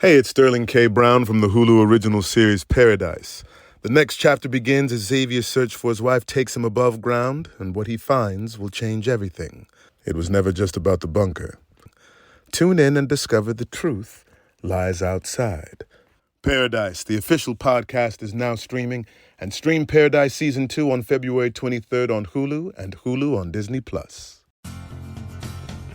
Hey, it's Sterling K. Brown from the Hulu original series Paradise. The next chapter begins as Xavier's search for his wife takes him above ground, and what he finds will change everything. It was never just about the bunker. Tune in and discover the truth lies outside. Paradise, the official podcast, is now streaming, and stream Paradise Season 2 on February 23rd on Hulu and Hulu on Disney+.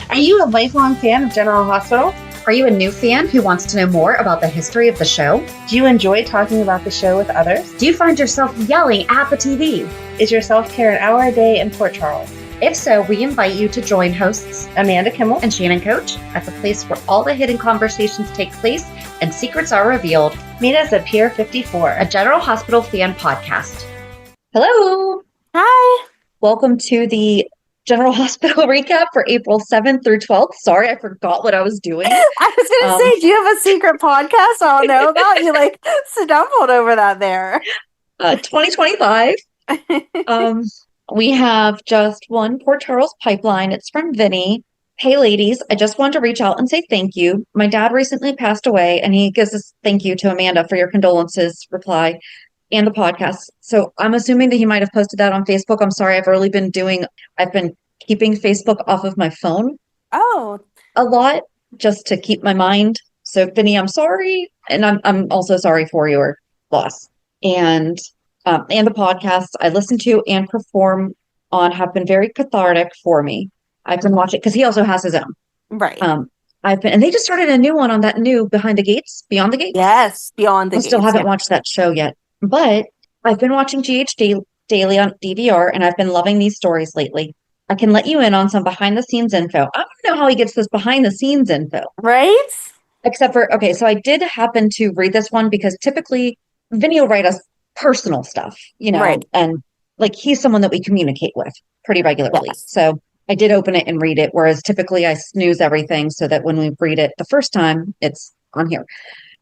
Are you a lifelong fan of General Hospital? Are you a new fan who wants to know more about the history of the show? Do you enjoy talking about the show with others? Do you find yourself yelling at the TV? Is your self-care an hour a day in Port Charles? If so, we invite you to join hosts Amanda Kimmel and Shannon Coach at the place where all the hidden conversations take place and secrets are revealed. Meet us at Pier 54, a General Hospital fan podcast. Hello! Hi! Welcome to the General Hospital recap for April 7th through 12th. Sorry, I forgot what I was doing. I was going to say, do you have a secret podcast I don't know about? You stumbled over that there. 2025. We have just one Port Charles pipeline. It's from Vinny. Hey, ladies, I just wanted to reach out and say thank you. My dad recently passed away, and he gives us thank you to Amanda for your condolences reply and the podcast. So I'm assuming that he might have posted that on Facebook. I'm sorry. I've been keeping Facebook off of my phone. Oh, a lot just to keep my mind. So Vinny, I'm sorry. And I'm also sorry for your loss. And the podcasts I listen to and perform on have been very cathartic for me. I've been watching because he also has his own. Right. And they just started a new one on that new Beyond the Gates. Yes, Beyond the Gates. I still haven't watched that show yet. But I've been watching GHD daily on DVR, and I've been loving these stories lately. I can let you in on some behind-the-scenes info. I don't know how he gets this behind-the-scenes info. Right? Except for, okay, so I did happen to read this one because typically Vinny will write us personal stuff, right. And he's someone that we communicate with pretty regularly. Yes. So I did open it and read it, whereas typically I snooze everything so that when we read it the first time, it's on here.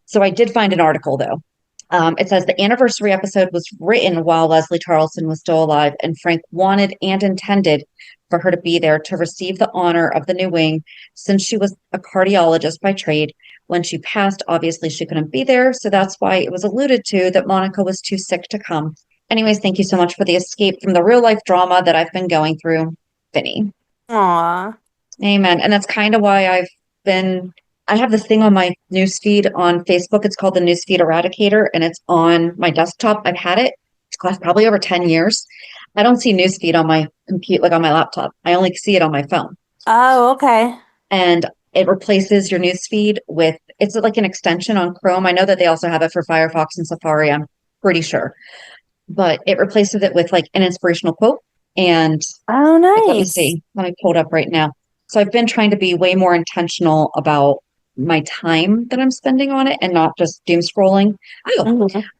So I did find an article, though. It says the anniversary episode was written while Leslie Charleson was still alive, and Frank wanted and intended for her to be there to receive the honor of the new wing, since she was a cardiologist by trade. When she passed, obviously she couldn't be there, so that's why it was alluded to that Monica was too sick to come. Anyways, thank you so much for the escape from the real-life drama that I've been going through, Vinny. Aww. Amen. And that's kind of why I have this thing on my newsfeed on Facebook. It's called the Newsfeed Eradicator, and it's on my desktop. I've had it probably over 10 years. I don't see newsfeed on my computer, on my laptop. I only see it on my phone. Oh, okay. And it replaces your newsfeed it's like an extension on Chrome. I know that they also have it for Firefox and Safari. I'm pretty sure. But it replaces it with an inspirational quote. And oh, nice. Let me see. Let me pull it up right now. So I've been trying to be way more intentional about my time that I'm spending on it and not just doom scrolling.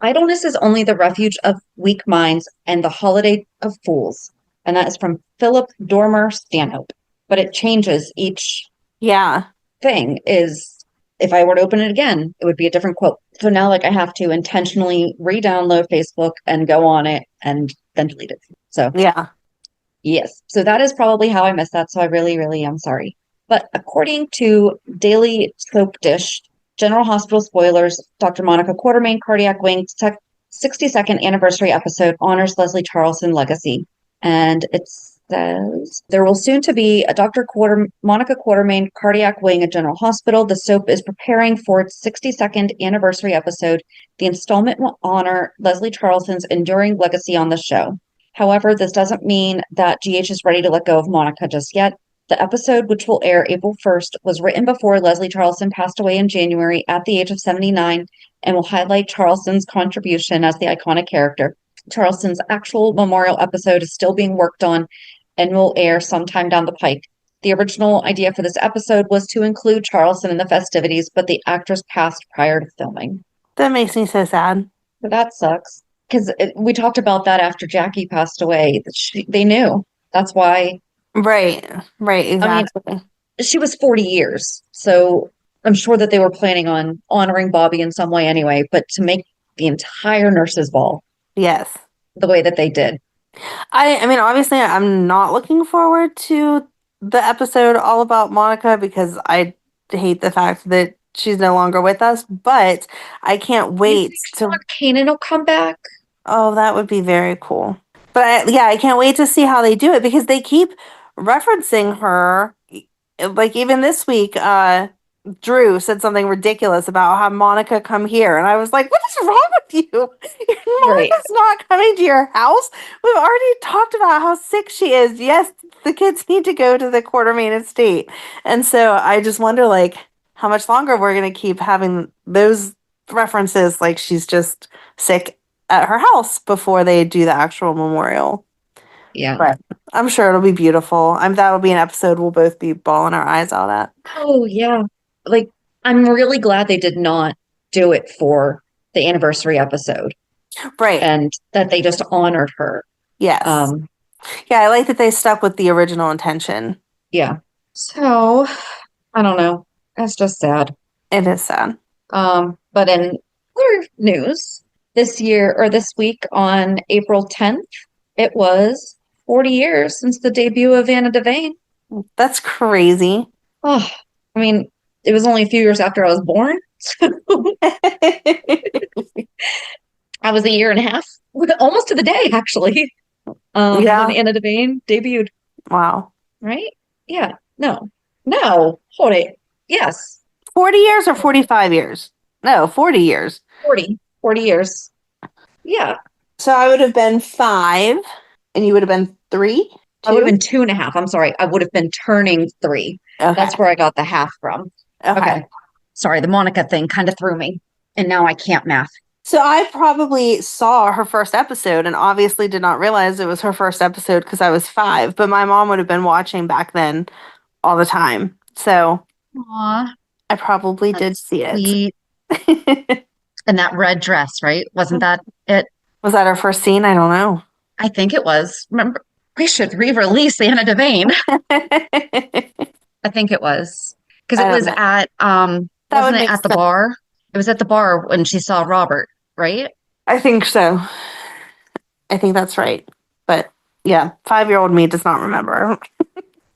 Idleness is only the refuge of weak minds and the holiday of fools. And that is from Philip Dormer Stanhope. But it changes each thing. Is if I were to open it again, it would be a different quote. So now I have to intentionally re-download Facebook and go on it and then delete it. So yes. So that is probably how I missed that. So I really, really am sorry. But according to Daily Soap Dish, General Hospital spoilers, Dr. Monica Quartermaine Cardiac Wing 62nd anniversary episode honors Leslie Charleson legacy. And it says, there will soon to be a Monica Quartermaine Cardiac Wing at General Hospital. The soap is preparing for its 62nd anniversary episode. The installment will honor Leslie Charleson's enduring legacy on the show. However, this doesn't mean that GH is ready to let go of Monica just yet. The episode, which will air April 1st, was written before Leslie Charleson passed away in January at the age of 79 and will highlight Charleson's contribution as the iconic character. Charleson's actual memorial episode is still being worked on and will air sometime down the pike. The original idea for this episode was to include Charleson in the festivities, but the actress passed prior to filming. That makes me so sad. So that sucks. Because we talked about that after Jackie passed away. They knew. That's why... Right, exactly. I mean, she was 40 years, so I'm sure that they were planning on honoring Bobby in some way anyway, but to make the entire nurses ball the way that they did. I mean, obviously, I'm not looking forward to the episode all about Monica because I hate the fact that she's no longer with us, but I can't Do you wait think to. Kanan will come back? Oh, that would be very cool. But I can't wait to see how they do it because they keep referencing her. Like even this week, Drew said something ridiculous about how Monica come here, and I was like, "What is wrong with you? Right. Monica's not coming to your house. We've already talked about how sick she is. Yes, the kids need to go to the Quartermaine estate." And so I just wonder, like, how much longer we're gonna keep having those references, like she's just sick at her house before they do the actual memorial. Yeah. But I'm sure it'll be beautiful. That'll be an episode we'll both be bawling our eyes out at. Oh, yeah. Like, I'm really glad they did not do it for the anniversary episode Right. and that they just honored her. Yes. Yeah, I like that they stuck with the original intention. Yeah. So, I don't know. That's just sad. It is sad. But in other news, this week on April 10th, it was 40 years since the debut of Anna Devane. That's crazy. Oh, I mean, it was only a few years after I was born. I was a year and a half, almost to the day, actually, when Anna Devane debuted. Wow. Right? Yeah. No. Hold it. Yes. 40 years or 45 years? No, 40 years. 40 years. Yeah. So I would have been 5, and you would have been 3? I would have been 2.5. I'm sorry. I would have been turning 3. Okay. That's where I got the half from. Okay. Sorry, the Monica thing kind of threw me, and now I can't math. So I probably saw her first episode and obviously did not realize it was her first episode because I was 5, but my mom would have been watching back then all the time. So Aww, I probably did see it. And that red dress, right? Wasn't that it? Was that her first scene? I don't know. I think it was. Remember, we should re-release Anna Devane. I think it was. Because it was at, wasn't it at the bar? It was at the bar when she saw Robert, right? I think so. I think that's right. But yeah, 5-year-old me does not remember.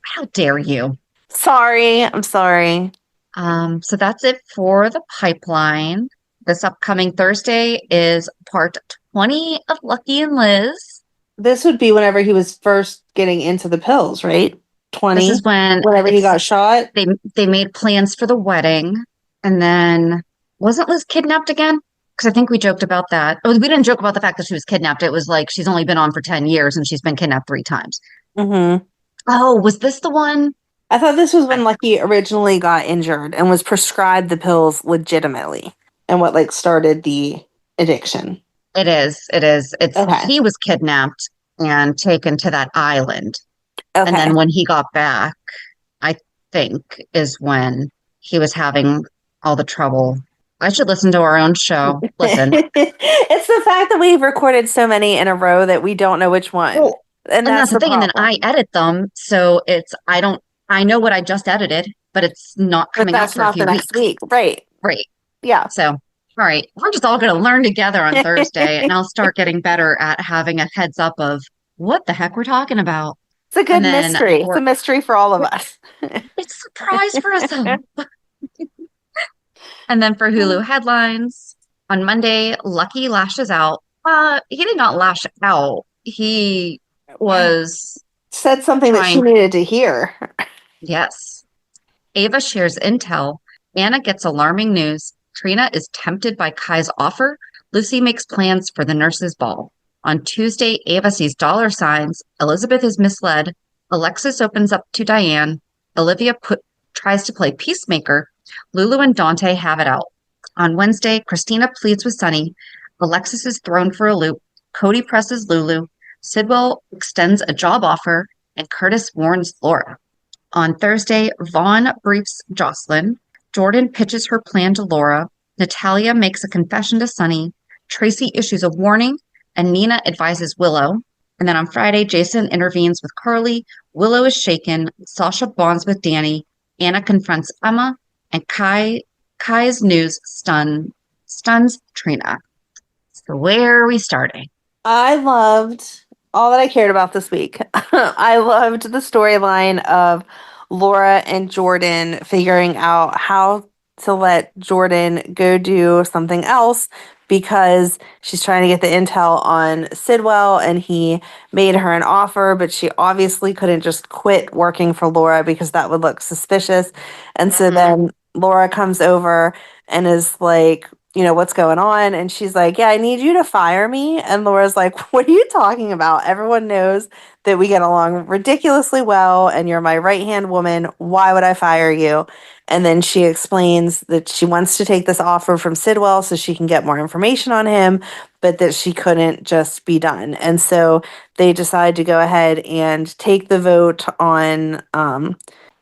How dare you? Sorry. I'm sorry. So that's it for the pipeline. This upcoming Thursday is part 20 of Lucky and Liz. This would be whenever he was first getting into the pills, right? 20. This is whenever he got shot. They made plans for the wedding, and then wasn't Liz kidnapped again? Because I think we joked about that. Oh, we didn't joke about the fact that she was kidnapped. It was like she's only been on for 10 years and she's been kidnapped 3 times. Mm-hmm. Oh, was this the one? I thought this was when Lucky originally got injured and was prescribed the pills legitimately, and what like started the addiction. It is. It's okay. He was kidnapped and taken to that island. Okay. And then when he got back, I think is when he was having all the trouble. I should listen to our own show. Listen. It's the fact that we've recorded so many in a row that we don't know which one. Well, and that's the thing. Problem. And then I edit them. So I know what I just edited, but it's not coming out for a few weeks. Next week. Right. Yeah. So, all right. We're just all going to learn together on Thursday, and I'll start getting better at having a heads up of what the heck we're talking about. It's a good mystery. It's a mystery for all of us. It's a surprise for us all. And then for Hulu headlines, on Monday, Lucky lashes out. He did not lash out. He said something that she needed to hear. Yes. Ava shares intel. Anna gets alarming news. Trina is tempted by Kai's offer. Lucy makes plans for the nurses' ball. On Tuesday, Ava sees dollar signs. Elizabeth is misled. Alexis opens up to Diane. Olivia tries to play peacemaker. Lulu and Dante have it out. On Wednesday, Christina pleads with Sonny. Alexis is thrown for a loop. Cody presses Lulu. Sidwell extends a job offer, and Curtis warns Laura. On Thursday, Vaughn briefs Jocelyn. Jordan pitches her plan to Laura. Natalia makes a confession to Sonny. Tracy issues a warning, and Nina advises Willow. And then on Friday, Jason intervenes with Carly. Willow is shaken. Sasha bonds with Danny. Anna confronts Emma, and Kai's news stuns Trina. So where are we starting? I loved all that I cared about this week. I loved the storyline of Laura and Jordan figuring out how to let Jordan go do something else because she's trying to get the intel on Sidwell, and he made her an offer, but she obviously couldn't just quit working for Laura because that would look suspicious. And so then Laura comes over and is like, what's going on? And she's like, yeah, I need you to fire me. And Laura's like, what are you talking about? Everyone knows that we get along ridiculously well, and you're my right-hand woman. Why would I fire you? And then she explains that she wants to take this offer from Sidwell so she can get more information on him, but that she couldn't just be done. And so they decide to go ahead and take the vote on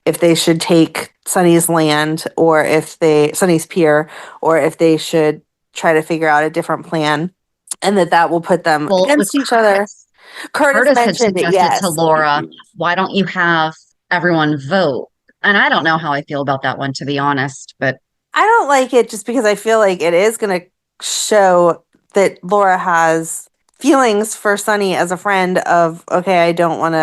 if they should take Sonny's land, or if Sonny's pier, or if they should try to figure out a different plan, and that will put them against each other. Curtis had mentioned it, suggested yes. to Laura, why don't you have everyone vote? And I don't know how I feel about that one, to be honest, but I don't like it just because I feel like it is going to show that Laura has feelings for Sonny as a friend of, okay, I don't want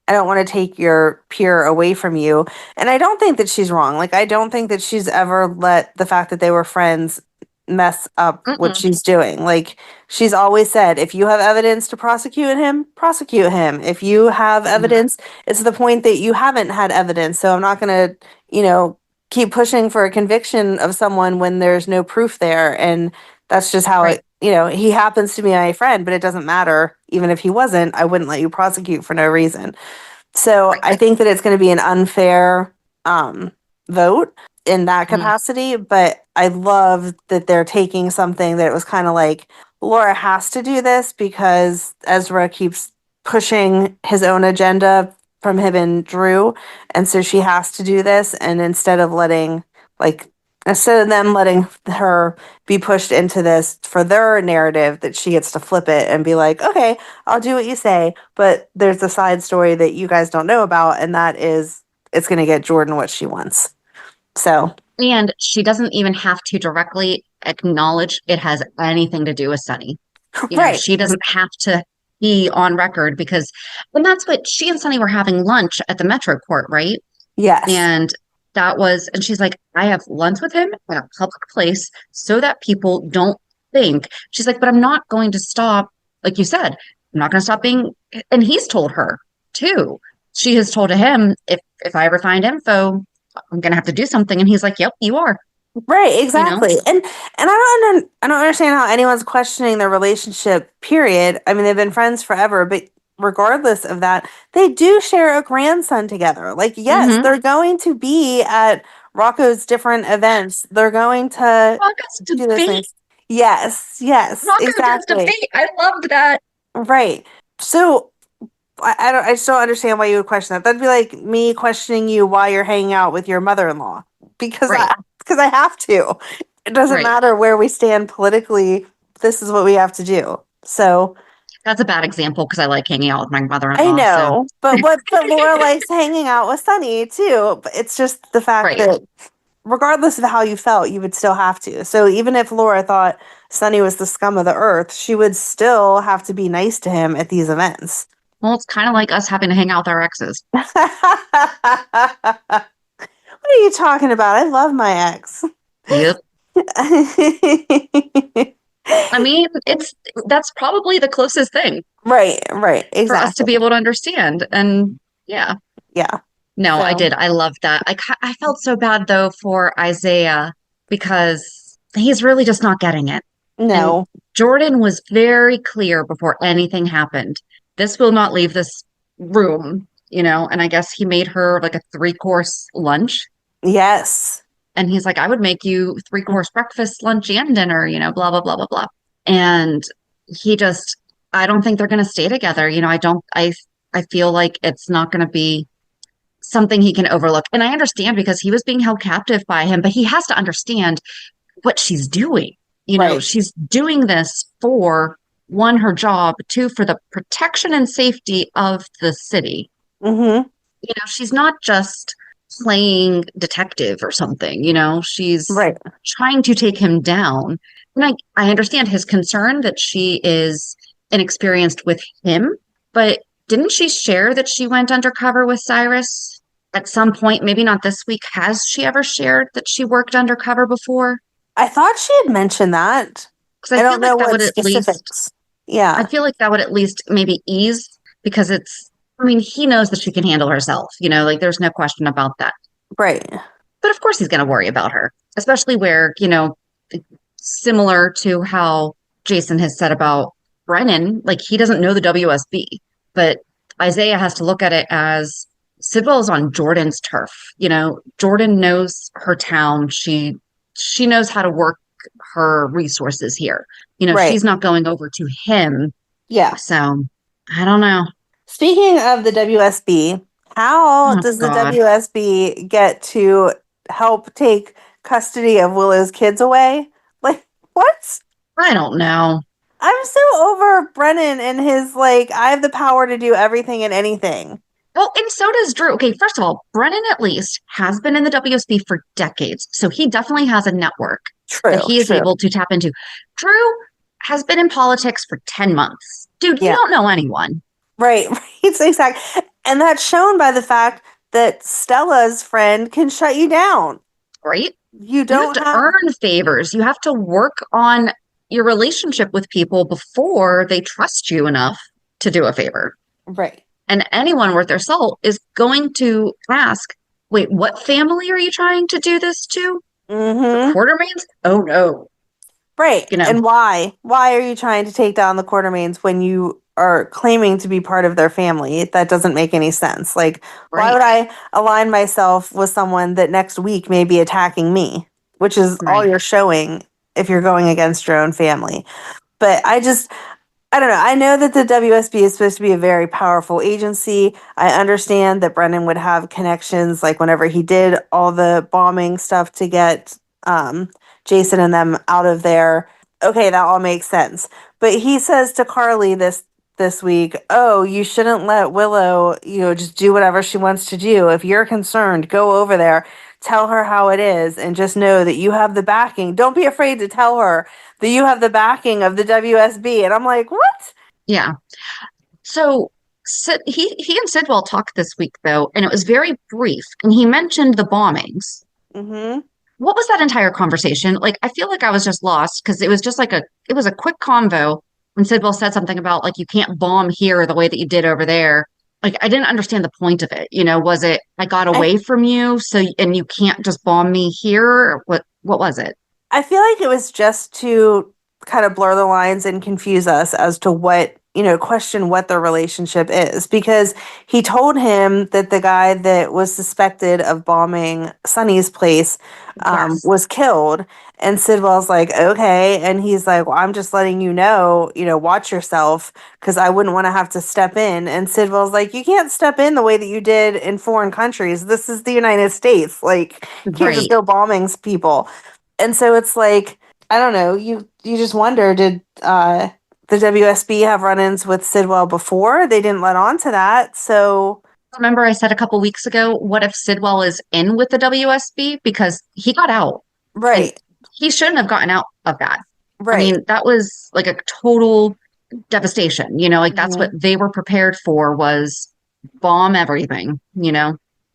to take your peer away from you. And I don't think that she's wrong. Like, I don't think that she's ever let the fact that they were friends mess up what she's doing. Like, she's always said, if you have evidence to prosecute him, prosecute him. If you have evidence, it's the point that you haven't had evidence. So I'm not going to, keep pushing for a conviction of someone when there's no proof there. And that's just how he happens to be my friend, but it doesn't matter. Even if he wasn't, I wouldn't let you prosecute for no reason. So I think that it's going to be an unfair vote in that capacity, but I love that they're taking something that it was kind of like, Laura has to do this because Ezra keeps pushing his own agenda from him and Drew, and so she has to do this. And instead of them letting her be pushed into this for their narrative, that she gets to flip it and be like, okay, I'll do what you say, but there's a side story that you guys don't know about, and that is it's going to get Jordan what she wants. And she doesn't even have to directly acknowledge it has anything to do with Sonny. She doesn't have to be on record and that's what she and Sonny were having lunch at the Metro Court, right? Yes. And she's like, I have lunch with him in a public place so that people don't think. She's like, but I'm not going to stop, like you said, I'm not going to stop being, and he's told her too. She has told him, if I ever find info, I'm going to have to do something. And he's like, yep, you are. Right, exactly. And I don't understand how anyone's questioning their relationship, period. I mean, they've been friends forever, but regardless of that, they do share a grandson together. Like, yes, they're going to be at Rocco's different events. They're going to do those things. Yes, exactly. Debate. I loved that. Right. So I just don't understand why you would question that. That'd be like me questioning you why you're hanging out with your mother-in-law. Because I have to. It doesn't matter where we stand politically. This is what we have to do. So that's a bad example because I like hanging out with my mother-in-law. I know, but Laura likes hanging out with Sonny too. But it's just the fact that regardless of how you felt, you would still have to. So even if Laura thought Sonny was the scum of the earth, she would still have to be nice to him at these events. Well, it's kind of like us having to hang out with our exes. What are you talking about? I love my ex. Yep. I mean, that's probably the closest thing. Right, exactly. For us to be able to understand. And yeah. No, I did. I loved that. I felt so bad though for Isaiah because he's really just not getting it. No. And Jordan was very clear before anything happened. This will not leave this room, and I guess he made her like a 3-course lunch. Yes. And he's like, I would make you 3-course breakfast, lunch, and dinner, blah, blah, blah, blah, blah. And I don't think they're going to stay together. I feel like it's not going to be something he can overlook. And I understand because he was being held captive by him, but he has to understand what she's doing. She's doing this for, 1, her job, 2, for the protection and safety of the city. Mm-hmm. She's not just playing detective or something, she's trying to take him down. And I understand his concern that she is inexperienced with him, but didn't she share that she went undercover with Cyrus at some point, maybe not this week, has she ever shared that she worked undercover before? I thought she had mentioned that. Because I I feel don't know like that what would at least, specifics. Yeah, I feel like that would at least maybe ease because I mean, he knows that she can handle herself, like there's no question about that. right. But of course he's going to worry about her, especially where, similar to how Jason has said about Brennan, like he doesn't know the WSB, but Isaiah has to look at it as Sidwell is on Jordan's turf. Jordan knows her town. She knows how to work her resources here. Right. She's not going over to him. Yeah. So I don't know. Speaking of the WSB, how Oh, does the God. WSB get to help take custody of Willow's kids away? Like, what? I don't know. I'm so over Brennan and his, I have the power to do everything and anything. Well, and so does Drew. Okay, first of all, Brennan at least has been in the WSB for decades, so he definitely has a network that he is able to tap into. Drew has been in politics for 10 months. Dude, you don't know anyone. Right, exactly. And that's shown by the fact that Stella's friend can shut you down. Right? You don't have to earn favors. You have to work on your relationship with people before they trust you enough to do a favor. Right. And anyone worth their salt is going to ask, wait, what family are you trying to do this to? Mm-hmm. The Quartermaines? Oh, no. Right. And why? Why are you trying to take down the Quartermaines when you are claiming to be part of their family? That doesn't make any sense. Why would I align myself with someone that next week may be attacking me? Which is all you're showing if you're going against your own family. But I don't know. I know that the WSB is supposed to be a very powerful agency. I understand that Brennan would have connections, like whenever he did all the bombing stuff to get Jason and them out of there. Okay, that all makes sense. But he says to Carly this week, oh, you shouldn't let Willow, just do whatever she wants to do. If you're concerned, go over there, tell her how it is, and just know that you have the backing. Don't be afraid to tell her that you have the backing of the WSB. And I'm like, what? Yeah. So he and Sidwell talked this week, though, and it was very brief. And he mentioned the bombings. Mm-hmm. What was that entire conversation? I feel like I was just lost because it was just it was a quick convo when Sidwell said something about you can't bomb here the way that you did over there. I didn't understand the point of it. Was it I got away from you, and you can't just bomb me here? What was it? I feel like it was just to kind of blur the lines and confuse us as to what, question what the relationship is. Because he told him that the guy that was suspected of bombing Sonny's place was killed. And Sidwell's like, okay. And he's like, well, I'm just letting you know, watch yourself because I wouldn't want to have to step in. And Sidwell's like, you can't step in the way that you did in foreign countries. This is the United States. You can't just go bombing people. And so it's I don't know, you just wonder, did the WSB have run-ins with Sidwell before? They didn't let on to that, so... Remember I said a couple weeks ago, what if Sidwell is in with the WSB? Because he got out. Right. He shouldn't have gotten out of that. Right. I mean, that was a total devastation, that's what they were prepared for was bomb everything,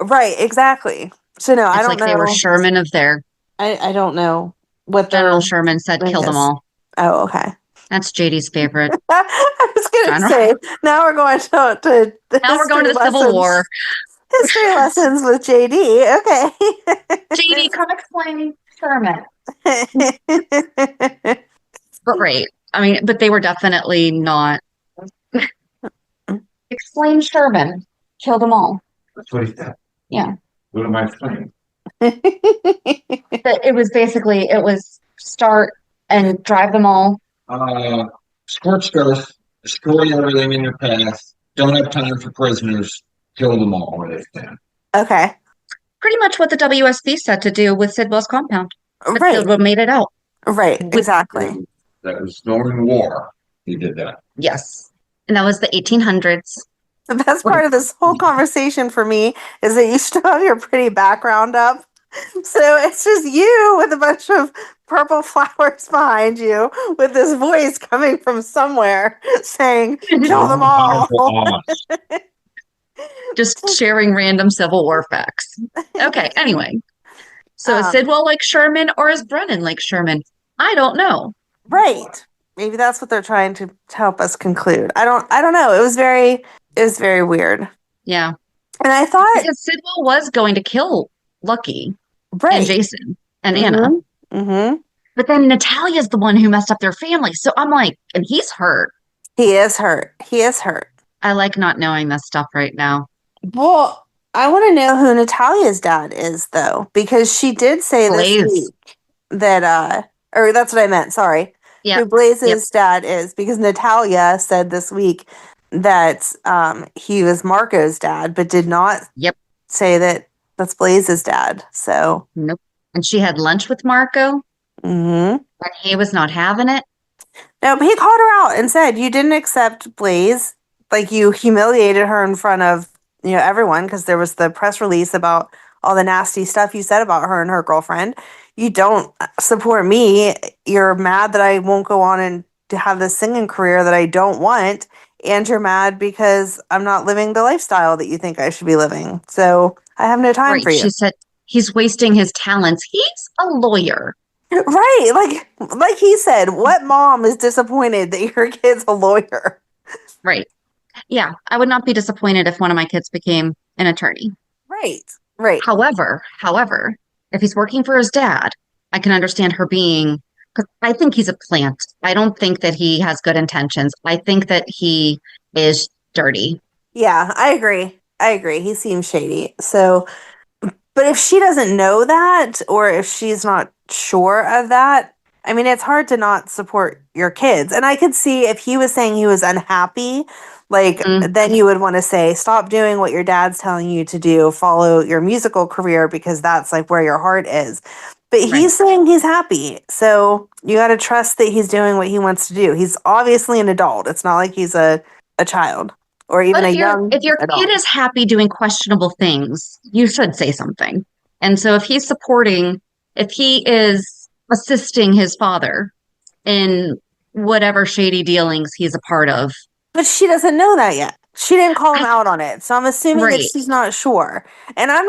Right, exactly. So no, I don't know. They were Sherman of their... I don't know what General Sherman said, kill them all. Oh, okay. That's JD's favorite. I was going to say, now we're going to now we're going to the Civil War. History lessons with JD. Okay. JD, come explain Sherman. But right. I mean, but they were definitely not. Explain Sherman. Kill them all. That's what he said. Yeah. What am I explaining? It was start and drive them all. Scorched earth, destroy everything in your path, don't have time for prisoners, kill them all where they stand. Okay. Pretty much what the WSB said to do with Sidwell's compound. Right. Sidwell made it out. Right, exactly. That was during war. He did that. Yes. And that was the 1800s. The best part of this whole conversation for me is that you still have your pretty background up. So it's just you with a bunch of purple flowers behind you with this voice coming from somewhere saying, kill them all. Just sharing random Civil War facts. Okay, anyway. So is Sidwell like Sherman or is Brennan like Sherman? I don't know. Right. Maybe that's what they're trying to help us conclude. I don't know. It was very weird. Yeah. And I thought because Sidwell was going to kill Lucky and Jason and Anna. Mm-hmm. But then Natalia's the one who messed up their family. So I'm like, and he's hurt. He is hurt. I like not knowing this stuff right now. Well, I want to know who Natalia's dad is, though, because she did say Blaze. this week that, or that's what I meant, sorry. Yep. Who Blaze's dad is, because Natalia said this week that he was Marco's dad, but did not say that that's Blaze's dad. So nope. And she had lunch with Marco. Mm-hmm. And he was not having it. No, but he called her out and said, you didn't accept Blaze. Like, you humiliated her in front of, everyone, because there was the press release about all the nasty stuff you said about her and her girlfriend. You don't support me. You're mad that I won't go on and to have this singing career that I don't want. And you're mad because I'm not living the lifestyle that you think I should be living. So I have no time for you. She said he's wasting his talents. He's a lawyer. Right. Like he said, what mom is disappointed that your kid's a lawyer? Right. Yeah. I would not be disappointed if one of my kids became an attorney. Right. However, if he's working for his dad, I can understand her being, because I think he's a plant. I don't think that he has good intentions. I think that he is dirty. Yeah, I agree. He seems shady. So, but if she doesn't know that, or if she's not sure of that, I mean, it's hard to not support your kids. And I could see if he was saying he was unhappy, then you would want to say, stop doing what your dad's telling you to do, follow your musical career, because that's like where your heart is. But he's saying he's happy. So you got to trust that he's doing what he wants to do. He's obviously an adult. It's not like he's a child or even a young If your adult. kid is happy doing questionable things, you should say something. And so if he is assisting his father in whatever shady dealings he's a part of. But she doesn't know that yet. She didn't call him out on it. So I'm assuming that she's not sure. And I'm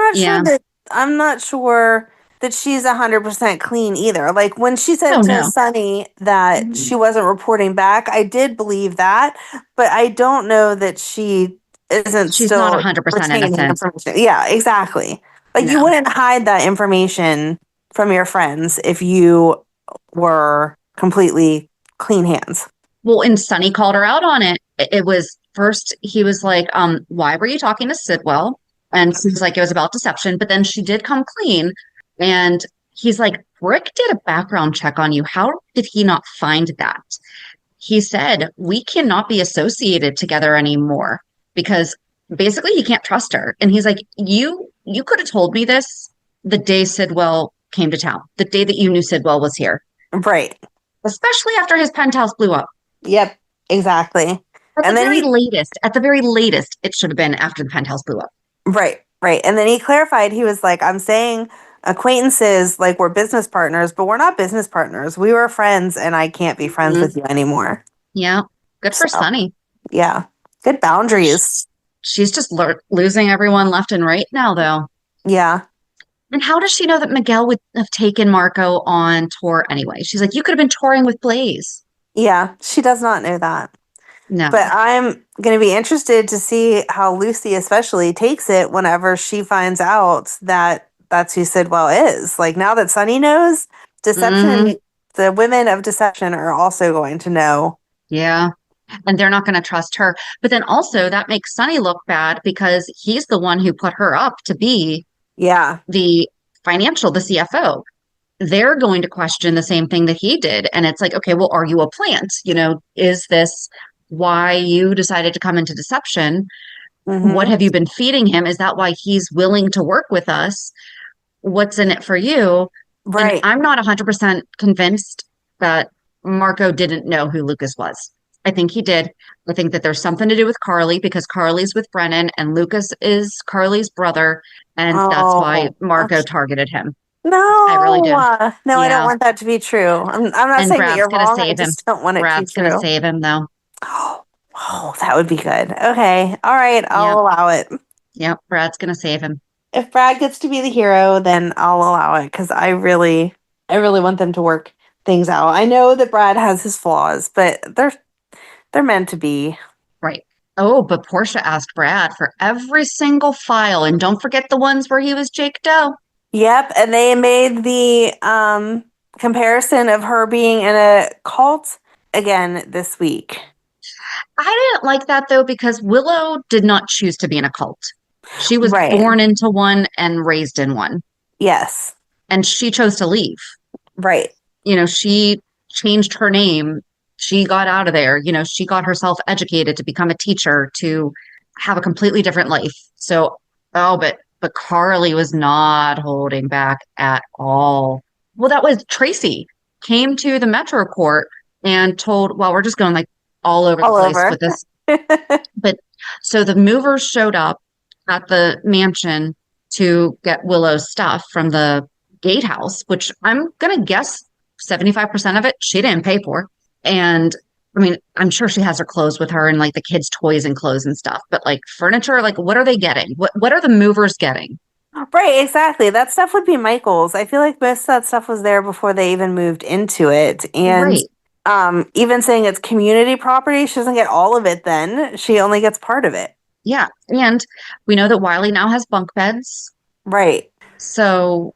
not sure that she's 100% clean either. Like when she said to Sonny that she wasn't reporting back, I did believe that, but I don't know that she's not 100% innocent. Yeah, exactly. Like you wouldn't hide that information from your friends if you were completely clean hands. Well, and Sonny called her out on it. It was first, he was like, why were you talking to Sidwell? And she was like, it was about deception. But then she did come clean. And he's like, Rick did a background check on you. How did he not find that? He said, we cannot be associated together anymore because basically he can't trust her. And he's like, you could have told me this the day Sidwell came to town, the day that you knew Sidwell was here. Right. Especially after his penthouse blew up. Yep, exactly. At the very latest, it should have been after the penthouse blew up. Right. And then he clarified, he was like, I'm saying acquaintances, like we're business partners, but we're not business partners. We were friends and I can't be friends with you anymore. Yeah. Good for Sonny. Yeah. Good boundaries. She's just losing everyone left and right now, though. Yeah. And how does she know that Miguel would have taken Marco on tour anyway? She's like, you could have been touring with Blaze. Yeah, she does not know that. No. But I'm going to be interested to see how Lucy especially takes it whenever she finds out that that's who Sidwell is. Like now that Sonny knows, deception, the women of deception are also going to know. Yeah. And they're not going to trust her. But then also that makes Sonny look bad because he's the one who put her up to be the CFO. They're going to question the same thing that he did. And it's like, okay, well, are you a plant? Is this why you decided to come into deception? What have you been feeding him? Is that why he's willing to work with us? What's in it for you? Right. And I'm not 100% convinced that Marco didn't know who Lucas was. I think he did. I think that there's something to do with Carly because Carly's with Brennan and Lucas is Carly's brother. And that's why Marco targeted him. No, I really do. No, I don't want that to be true. I'm not saying that you're wrong. I just don't want it to be true. Brad's going to save him, though. Oh, Oh, that would be good. Okay. All right. I'll allow it. Yep, Brad's gonna save him. If Brad gets to be the hero, then I'll allow it because I really want them to work things out. I know that Brad has his flaws, but they're meant to be. Right. Oh, but Portia asked Brad for every single file, and don't forget the ones where he was Jake Doe. Yep, and they made the comparison of her being in a cult again this week. I didn't like that though because Willow did not choose to be in a cult. She was Right. born into one and raised in one. Yes. And she chose to leave. Right. You know, she changed her name. She got out of there. You know, she got herself educated to become a teacher, to have a completely different life. So, but Carly was not holding back at all. Well, that was Tracy came to the Metro Court and told, well, we're just going like all over the place with this. But so the movers showed up at the mansion to get Willow's stuff from the gatehouse, which I'm going to guess 75% of it she didn't pay for. And I mean, I'm sure she has her clothes with her and like the kids' toys and clothes and stuff, but like furniture, like what are they getting? What are the movers getting? Right, exactly. That stuff would be Michael's. I feel like most of that stuff was there before they even moved into it. And even saying it's community property, she doesn't get all of it then. She only gets part of it. Yeah. And we know that Wiley now has bunk beds. Right. So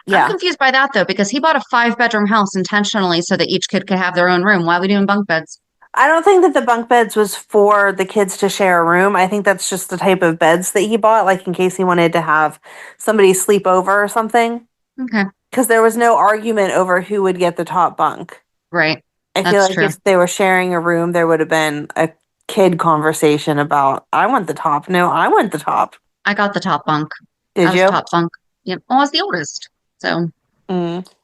I'm confused by that though, because he bought a 5-bedroom house intentionally so that each kid could have their own room. Why are we doing bunk beds? I don't think that the bunk beds was for the kids to share a room. I think that's just the type of beds that he bought, like in case he wanted to have somebody sleep over or something. Okay. Because there was no argument over who would get the top bunk. Right. I feel like if they were sharing a room, there would have been a kid conversation about, I want the top. No, I want the top. I got the top bunk. Did you? Top bunk. Yep. Well, I was the oldest. So.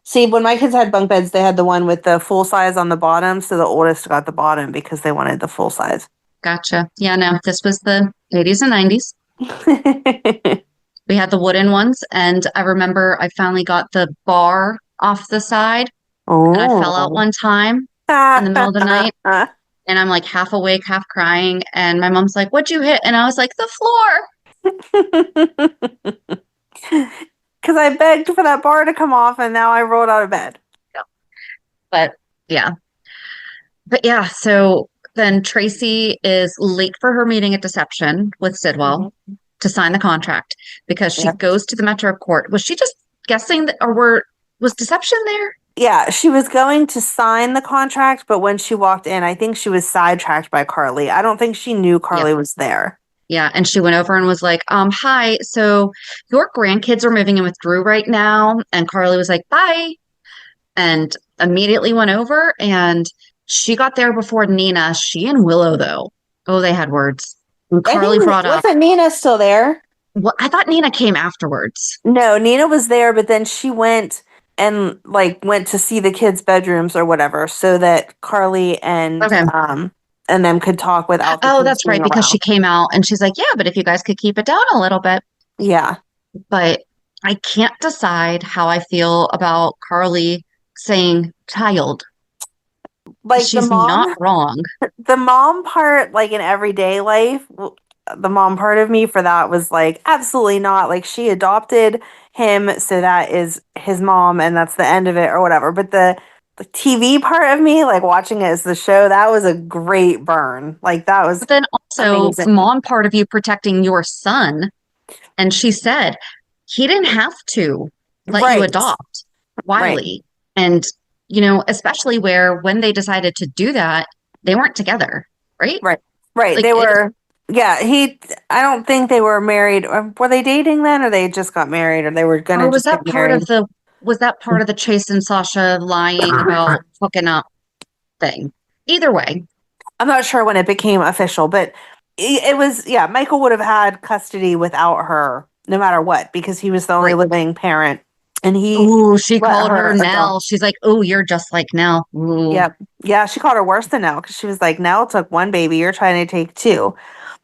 See, when my kids had bunk beds, they had the one with the full size on the bottom. So the oldest got the bottom because they wanted the full size. Gotcha. Yeah, no, this was the 80s and 90s. We had the wooden ones. And I remember I finally got the bar off the side. And I fell out one time in the middle of the night. And I'm like half awake, half crying. And my mom's like, what'd you hit? And I was like, the floor. Because I begged for that bar to come off and now I rolled out of bed. But yeah, so then Tracy is late for her meeting at Deception with Sidwell to sign the contract because she goes to the Metro Court. Was she just guessing that, or was Deception there? Yeah, she was going to sign the contract, but when she walked in, I think she was sidetracked by Carly. I don't think she knew Carly was there. Yeah, and she went over and was like, hi, so your grandkids are moving in with Drew right now. And Carly was like, bye. And immediately went over, and she got there before Nina. She and Willow, though. Oh, they had words. And Carly brought up. Wasn't Nina still there? Well, I thought Nina came afterwards. No, Nina was there, but then she went went to see the kids' bedrooms or whatever so that Carly and them could talk without the kids that's right, being because around. she came out and she's like, yeah, but if you guys could keep it down a little bit. Yeah. But I can't decide how I feel about Carly saying child. Like she's not wrong. The mom part, like in everyday life, the mom part of me for that was like, absolutely not. Like she adopted him, so that is his mom and that's the end of it or whatever. But the TV part of me, like watching it as the show, that was a great burn. Like that was. But then also amazing. Mom part of you protecting your son. And she said he didn't have to let you adopt Wiley. And, you know, especially where when they decided to do that, they weren't together, right? Right. Like, they were. Yeah, I don't think they were married. Were they dating then, or they just got married, or they were gonna? Or was that part of the? Was that part of the Chase and Sasha lying about hooking up thing? Either way, I'm not sure when it became official, but it was. Yeah, Michael would have had custody without her, no matter what, because he was the only living parent. And she called her Nell. She's like, oh, you're just like Nell. Ooh. Yep. Yeah, she called her worse than Nell because she was like, Nell took one baby, you're trying to take two.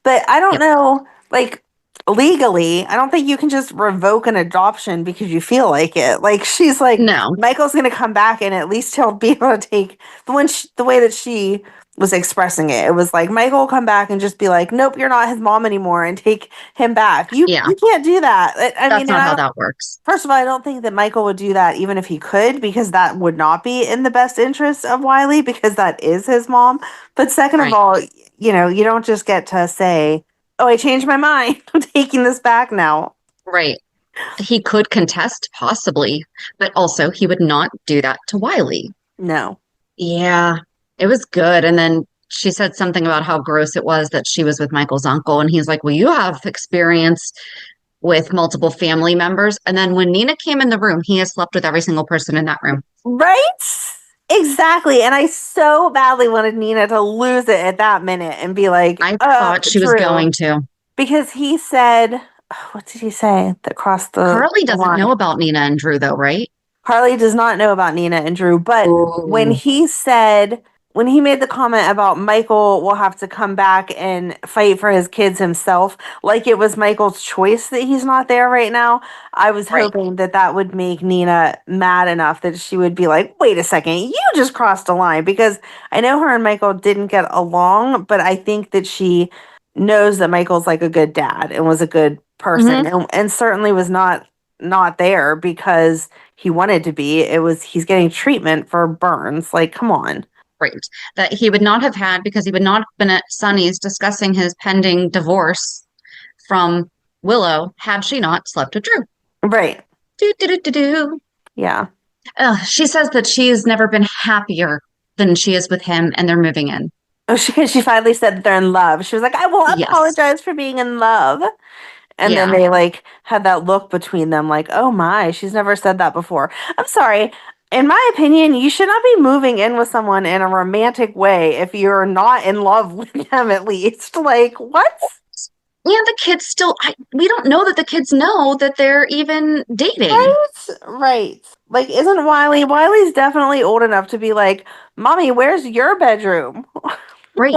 But I don't know, like, legally, I don't think you can just revoke an adoption because you feel like it. Like she's like, No. Michael's going to come back and at least he'll be able to take the way that she was expressing it. It was like Michael will come back and just be like, nope, you're not his mom anymore, and take him back. You can't do that. I That's mean, not how that works. first of all, I don't think that Michael would do that even if he could, because that would not be in the best interest of Wiley, because that is his mom. But second of all, you know, you don't just get to say, oh, I changed my mind. I'm taking this back now. Right. He could contest, possibly, but also he would not do that to Wiley. No. Yeah, it was good. And then she said something about how gross it was that she was with Michael's uncle. And he's like, well, you have experience with multiple family members. And then when Nina came in the room, he has slept with every single person in that room. Right? Exactly. And I so badly wanted Nina to lose it at that minute and be like, I thought she was going to. Because he said, what did he say that crossed the Carly doesn't line? know about Nina and Drew, though, right? Carly does not know about Nina and Drew. But when he made the comment about Michael will have to come back and fight for his kids himself, like it was Michael's choice that he's not there right now, I was hoping that would make Nina mad enough that she would be like, wait a second, you just crossed a line. Because I know her and Michael didn't get along, but I think that she knows that Michael's like a good dad and was a good person, and certainly was not there because he wanted to be. It was, he's getting treatment for burns. Like, come on. Right. That he would not have had, because he would not have been at Sonny's discussing his pending divorce from Willow had she not slept with Drew. Right. Do. Yeah. She says that she has never been happier than she is with him, and they're moving in. Oh, she finally said that they're in love. She was like, I will apologize for being in love. And then they like had that look between them like, oh my, she's never said that before. I'm sorry. In my opinion, you should not be moving in with someone in a romantic way if you're not in love with them, at least. Like, what? Yeah, the kids still, we don't know that the kids know that they're even dating. Right. Like, isn't Wiley's definitely old enough to be like, Mommy, where's your bedroom? Right.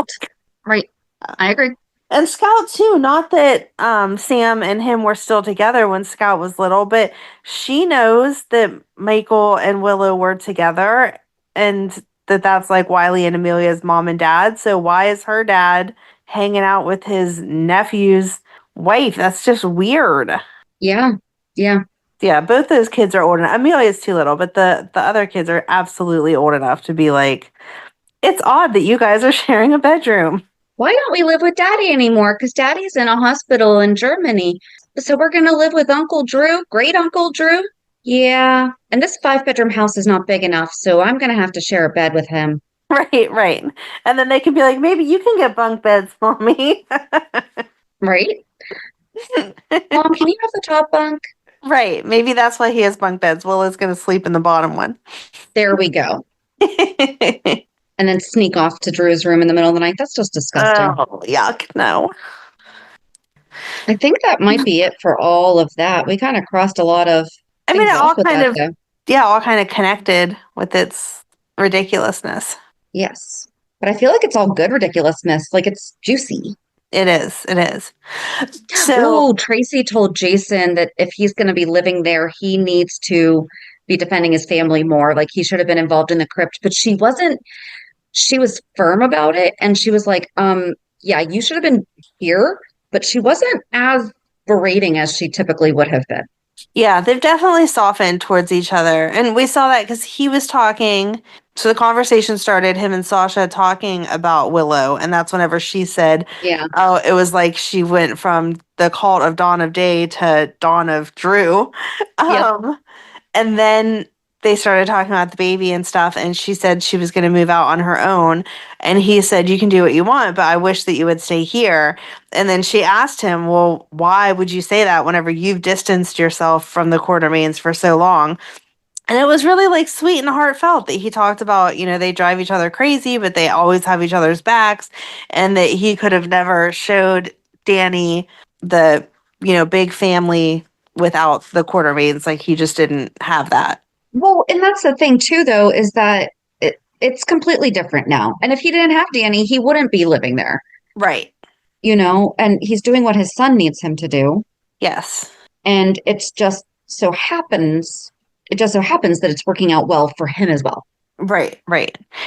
I agree. And Scout too, not that Sam and him were still together when Scout was little, but she knows that Michael and Willow were together and that's like Wiley and Amelia's mom and dad. So why is her dad hanging out with his nephew's wife? That's just weird. Yeah. Both those kids are old enough. Amelia's too little, but the other kids are absolutely old enough to be like, it's odd that you guys are sharing a bedroom. Why don't we live with Daddy anymore? Because Daddy's in a hospital in Germany. So we're going to live with Uncle Drew, great Uncle Drew. Yeah. And this 5-bedroom house is not big enough, so I'm going to have to share a bed with him. Right. And then they can be like, maybe you can get bunk beds, Mommy. Right? Mom, can you have the top bunk? Right. Maybe that's why he has bunk beds. Willow's going to sleep in the bottom one. There we go. And then sneak off to Drew's room in the middle of the night. That's just disgusting. Oh, yuck. No. I think that might be it for all of that. We kind of crossed a lot of it all kind of connected with its ridiculousness. Yes. But I feel like it's all good ridiculousness. Like, it's juicy. It is. So Tracy told Jason that if he's going to be living there, he needs to be defending his family more. Like, he should have been involved in the crypt. But she wasn't. She was firm about it, and she was like, yeah, you should have been here, but she wasn't as berating as she typically would have been. Yeah, they've definitely softened towards each other. And we saw that because he was talking, so the conversation started, him and Sasha talking about Willow, and that's whenever she said, oh, it was like she went from the cult of Dawn of Day to Dawn of Drew. And then they started talking about the baby and stuff, and she said she was going to move out on her own. And he said, you can do what you want, but I wish that you would stay here. And then she asked him, well, why would you say that whenever you've distanced yourself from the Quartermaines for so long? And it was really like sweet and heartfelt that he talked about, you know, they drive each other crazy, but they always have each other's backs, and that he could have never showed Danny the, you know, big family without the Quartermaines. Like, he just didn't have that. Well, and that's the thing, too, though, is that it's completely different now. And if he didn't have Danny, he wouldn't be living there. Right. and he's doing what his son needs him to do. Yes. And it just so happens that it's working out well for him as well. Right.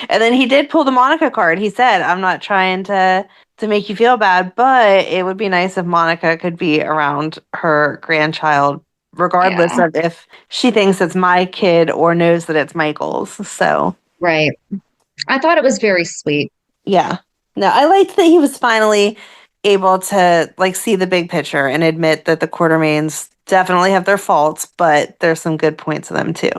And then he did pull the Monica card. He said, I'm not trying to make you feel bad, but it would be nice if Monica could be around her grandchild, regardless of if she thinks it's my kid or knows that it's Michael's. So. Right. I thought it was very sweet. Yeah. No, I liked that he was finally able to see the big picture and admit that the Quartermaines definitely have their faults, but there's some good points of them too.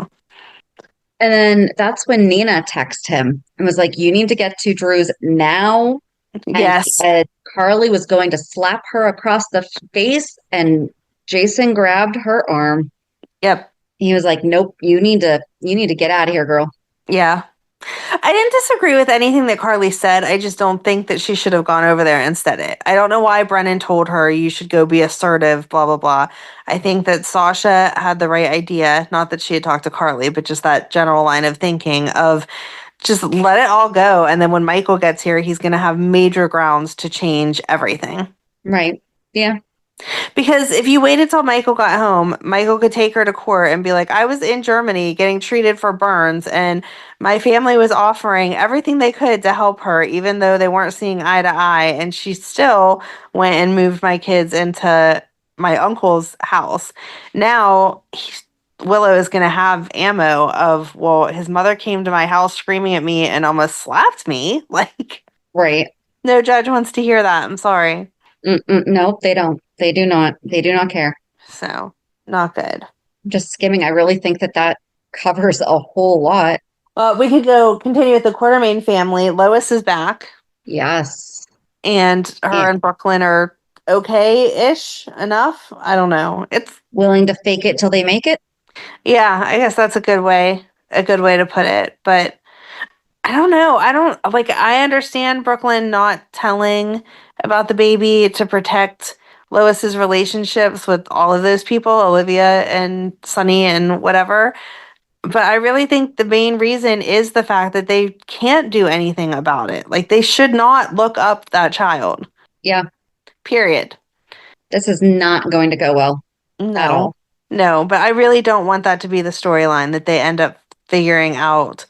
And then that's when Nina texted him and was like, you need to get to Drew's now. Yes. And Carly was going to slap her across the face, and Jason grabbed her arm. Yep. He was like, nope, you need to get out of here, girl. Yeah. I didn't disagree with anything that Carly said. I just don't think that she should have gone over there and said it. I don't know why Brennan told her you should go be assertive, blah, blah, blah. I think that Sasha had the right idea. Not that she had talked to Carly, but just that general line of thinking of just let it all go. And then when Michael gets here, he's going to have major grounds to change everything. Right. Yeah. Because if you waited till Michael got home, Michael could take her to court and be like, I was in Germany getting treated for burns, and my family was offering everything they could to help her, even though they weren't seeing eye to eye. And she still went and moved my kids into my uncle's house. Now, Willow is going to have ammo of, well, his mother came to my house screaming at me and almost slapped me. Right. No judge wants to hear that. I'm sorry. No, they don't. They do not. They do not care. So, not good. Just skimming. I really think that covers a whole lot. We could continue with the Quartermaine family. Lois is back. Yes. And her and Brooklyn are okay-ish enough. I don't know. It's willing to fake it till they make it. Yeah, I guess that's a good way to put it. But I don't know. I understand Brooklyn not telling about the baby to protect Lois's relationships with all of those people, Olivia and Sonny and whatever. But I really think the main reason is the fact that they can't do anything about it. They should not look up that child. Yeah. Period. This is not going to go well at all. No, but I really don't want that to be the storyline that they end up figuring out.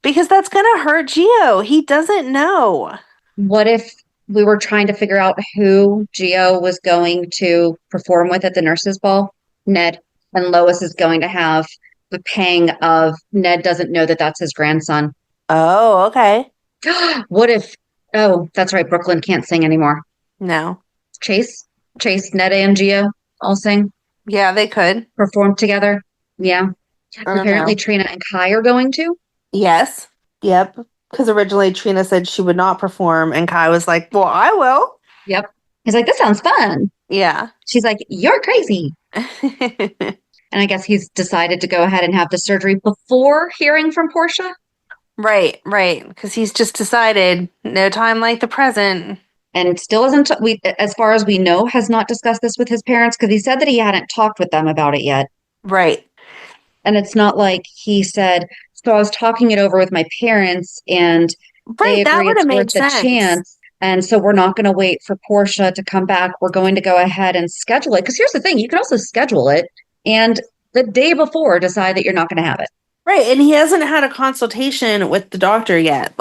Because that's going to hurt Gio. He doesn't know. What if we were trying to figure out who Gio was going to perform with at the nurses' ball? Ned. And Lois is going to have the pang of Ned doesn't know that that's his grandson. Oh, okay. What if... Oh, that's right. Brooklyn can't sing anymore. No. Chase, Ned, and Gio all sing. Yeah, they could. Perform together. Yeah. Apparently Trina and Kai are going to. Yes. Yep. Because originally Trina said she would not perform, and Kai was like, well, I will. Yep. He's like, this sounds fun. Yeah. She's like, you're crazy. And I guess he's decided to go ahead and have the surgery before hearing from Portia. Right. Because he's just decided no time like the present. And still isn't, as far as we know, has not discussed this with his parents, because he said that he hadn't talked with them about it yet. Right. And it's not like he said, so I was talking it over with my parents, and they agree it's worth the chance. And so we're not going to wait for Portia to come back. We're going to go ahead and schedule it. Because here's the thing, you can also schedule it and the day before decide that you're not going to have it. Right. And he hasn't had a consultation with the doctor yet.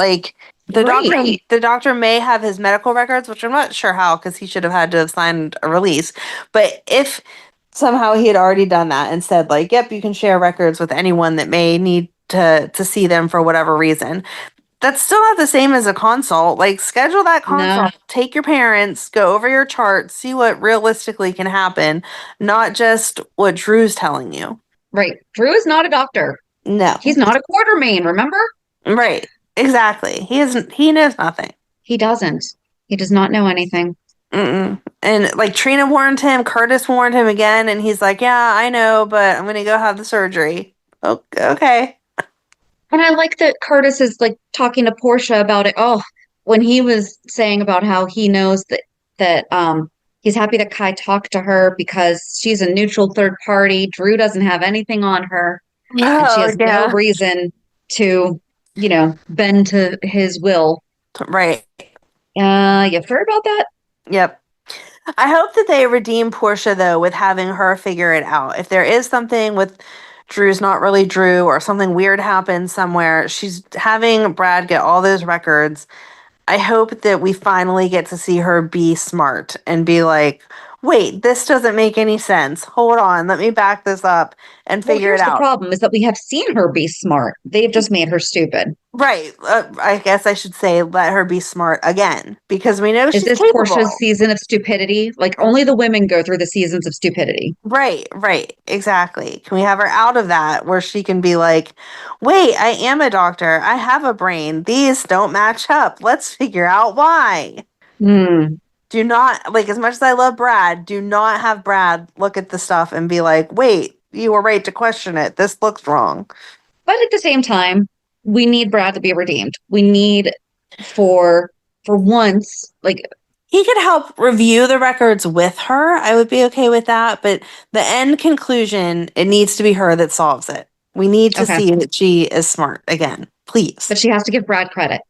The doctor may have his medical records, which I'm not sure how, because he should have had to have signed a release. But if somehow he had already done that and said, yep, you can share records with anyone that may need to see them for whatever reason, that's still not the same as a consult. Schedule that consult. No. Take your parents, go over your chart, see what realistically can happen, not just what Drew's telling you. Right. Drew is not a doctor. No. He's not a Quartermaine, remember? Right. Exactly. He knows nothing. He doesn't. He does not know anything. Mm-mm. And Trina warned him, Curtis warned him again, and he's like, yeah, I know, but I'm going to go have the surgery. Okay. And I like that Curtis is talking to Portia about it. Oh, when he was saying about how he knows that he's happy that Kai talked to her because she's a neutral third party. Drew doesn't have anything on her. And she has no reason to, bend to his will. Right. You've heard about that? Yep. I hope that they redeem Portia, though, with having her figure it out. If there is something with Drew's not really Drew or something weird happens somewhere, she's having Brad get all those records. I hope that we finally get to see her be smart and be like, wait, this doesn't make any sense. Hold on, let me back this up and Well, figure it here's the out. problem is that we have seen her be smart. They've just made her stupid. Right. I guess I should say let her be smart again because we know Is she's this capable. Portia's season of stupidity? Like, only the women go through the seasons of stupidity. Right, exactly. Can we have her out of that where she can be like, wait, I am a doctor. I have a brain. These don't match up. Let's figure out why. Hmm. Do not, like, as much as I love Brad, do not have Brad look at the stuff and be like, wait, you were right to question it. This looks wrong. But at the same time, we need Brad to be redeemed. We need for once, like, He could help review the records with her. I would be okay with that. But the end conclusion, it needs to be her that solves it. We need to Okay. see that she is smart again, please. but she has to give Brad credit.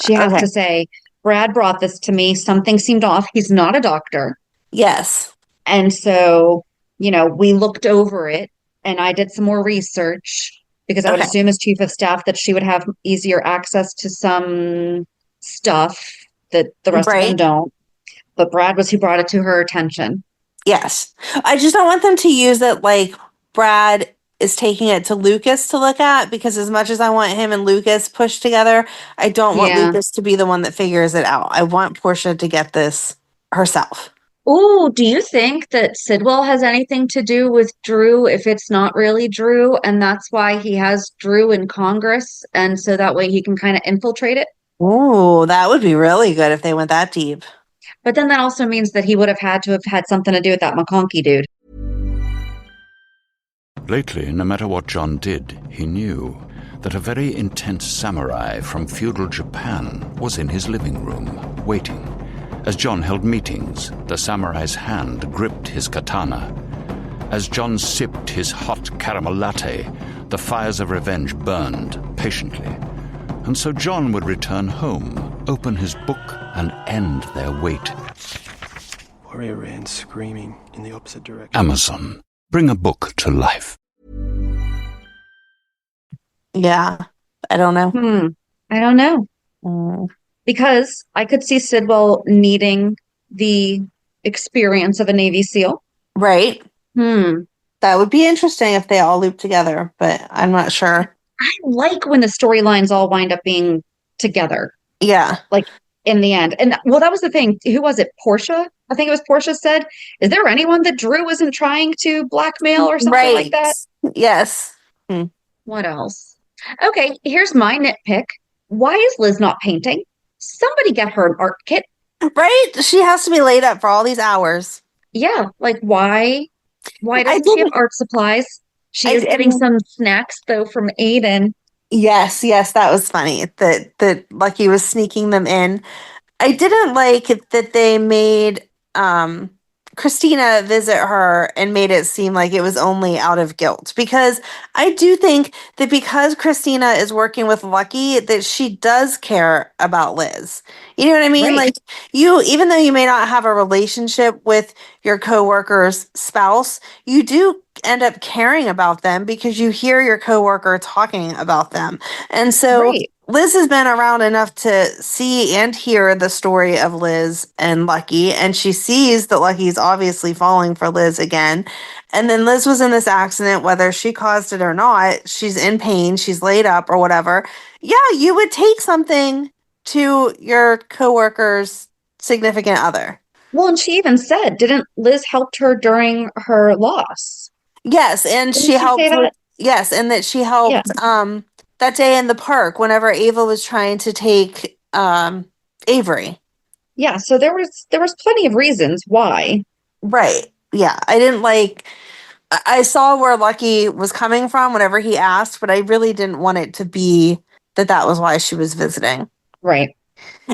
She has Okay. to say, Brad brought this to me. Something seemed off. He's not a doctor. Yes. And so, we looked over it and I did some more research because I would Okay. assume as chief of staff that she would have easier access to some stuff that the rest of them Right. don't. But Brad was who brought it to her attention. Yes. I just don't want them to use it like Brad is taking it to Lucas to look at because as much as I want him and Lucas pushed together, I don't want Yeah. Lucas to be the one that figures it out. I want Portia to get this herself. Oh, do you think that Sidwell has anything to do with Drew if it's not really Drew? And that's why he has Drew in Congress. And so that way he can kind of infiltrate it. Ooh, that would be really good if they went that deep. But then that also means that he would have had to have had something to do with that McConkey dude. Lately, no matter what John did, he knew that a very intense samurai from feudal Japan was in his living room, waiting. As John held meetings, the samurai's hand gripped his katana. As John sipped his hot caramel latte, the fires of revenge burned patiently. And so John would return home, open his book, and end their wait. Warrior ran screaming in the opposite direction. Amazon. Bring a book to life. Yeah. I don't know. I don't know. Mm. Because I could see Sidwell needing the experience of a Navy SEAL. Right. Hmm. That would be interesting if they all loop together, but I'm not sure. I like when the storylines all wind up being together. Yeah. Like in the end. And well, that was the thing. Who was it? Portia? I think it was Portia said, is there anyone that Drew isn't trying to blackmail or something like that? Yes. What else? Okay, here's my nitpick. Why is Liz not painting? Somebody get her an art kit. Right? She has to be laid up for all these hours. Yeah, like why doesn't she have didn't- art supplies? She I is getting didn't- some snacks though from Aiden. Yes, that was funny. That Lucky was sneaking them in. I didn't like that they made Christina visit her and made it seem like it was only out of guilt because I do think that because Christina is working with Lucky that she does care about Liz. You know what I mean? Right. Like even though you may not have a relationship with your coworker's spouse, you do end up caring about them because you hear your coworker talking about them. And so Right. Liz has been around enough to see and hear the story of Liz and Lucky, and she sees that Lucky's obviously falling for Liz again. And then Liz was in this accident, whether she caused it or not. She's in pain, she's laid up or whatever. Yeah, you would take something to your coworker's significant other. Well, and she even said, didn't Liz help her during her loss? Yes, and Didn't she she helped. say that? Yes, and that she helped that day in the park whenever Ava was trying to take Avery. Yeah, so there was plenty of reasons why. Right. Yeah, I didn't like. I saw where Lucky was coming from whenever he asked, but I really didn't want it to be that was why she was visiting. Right.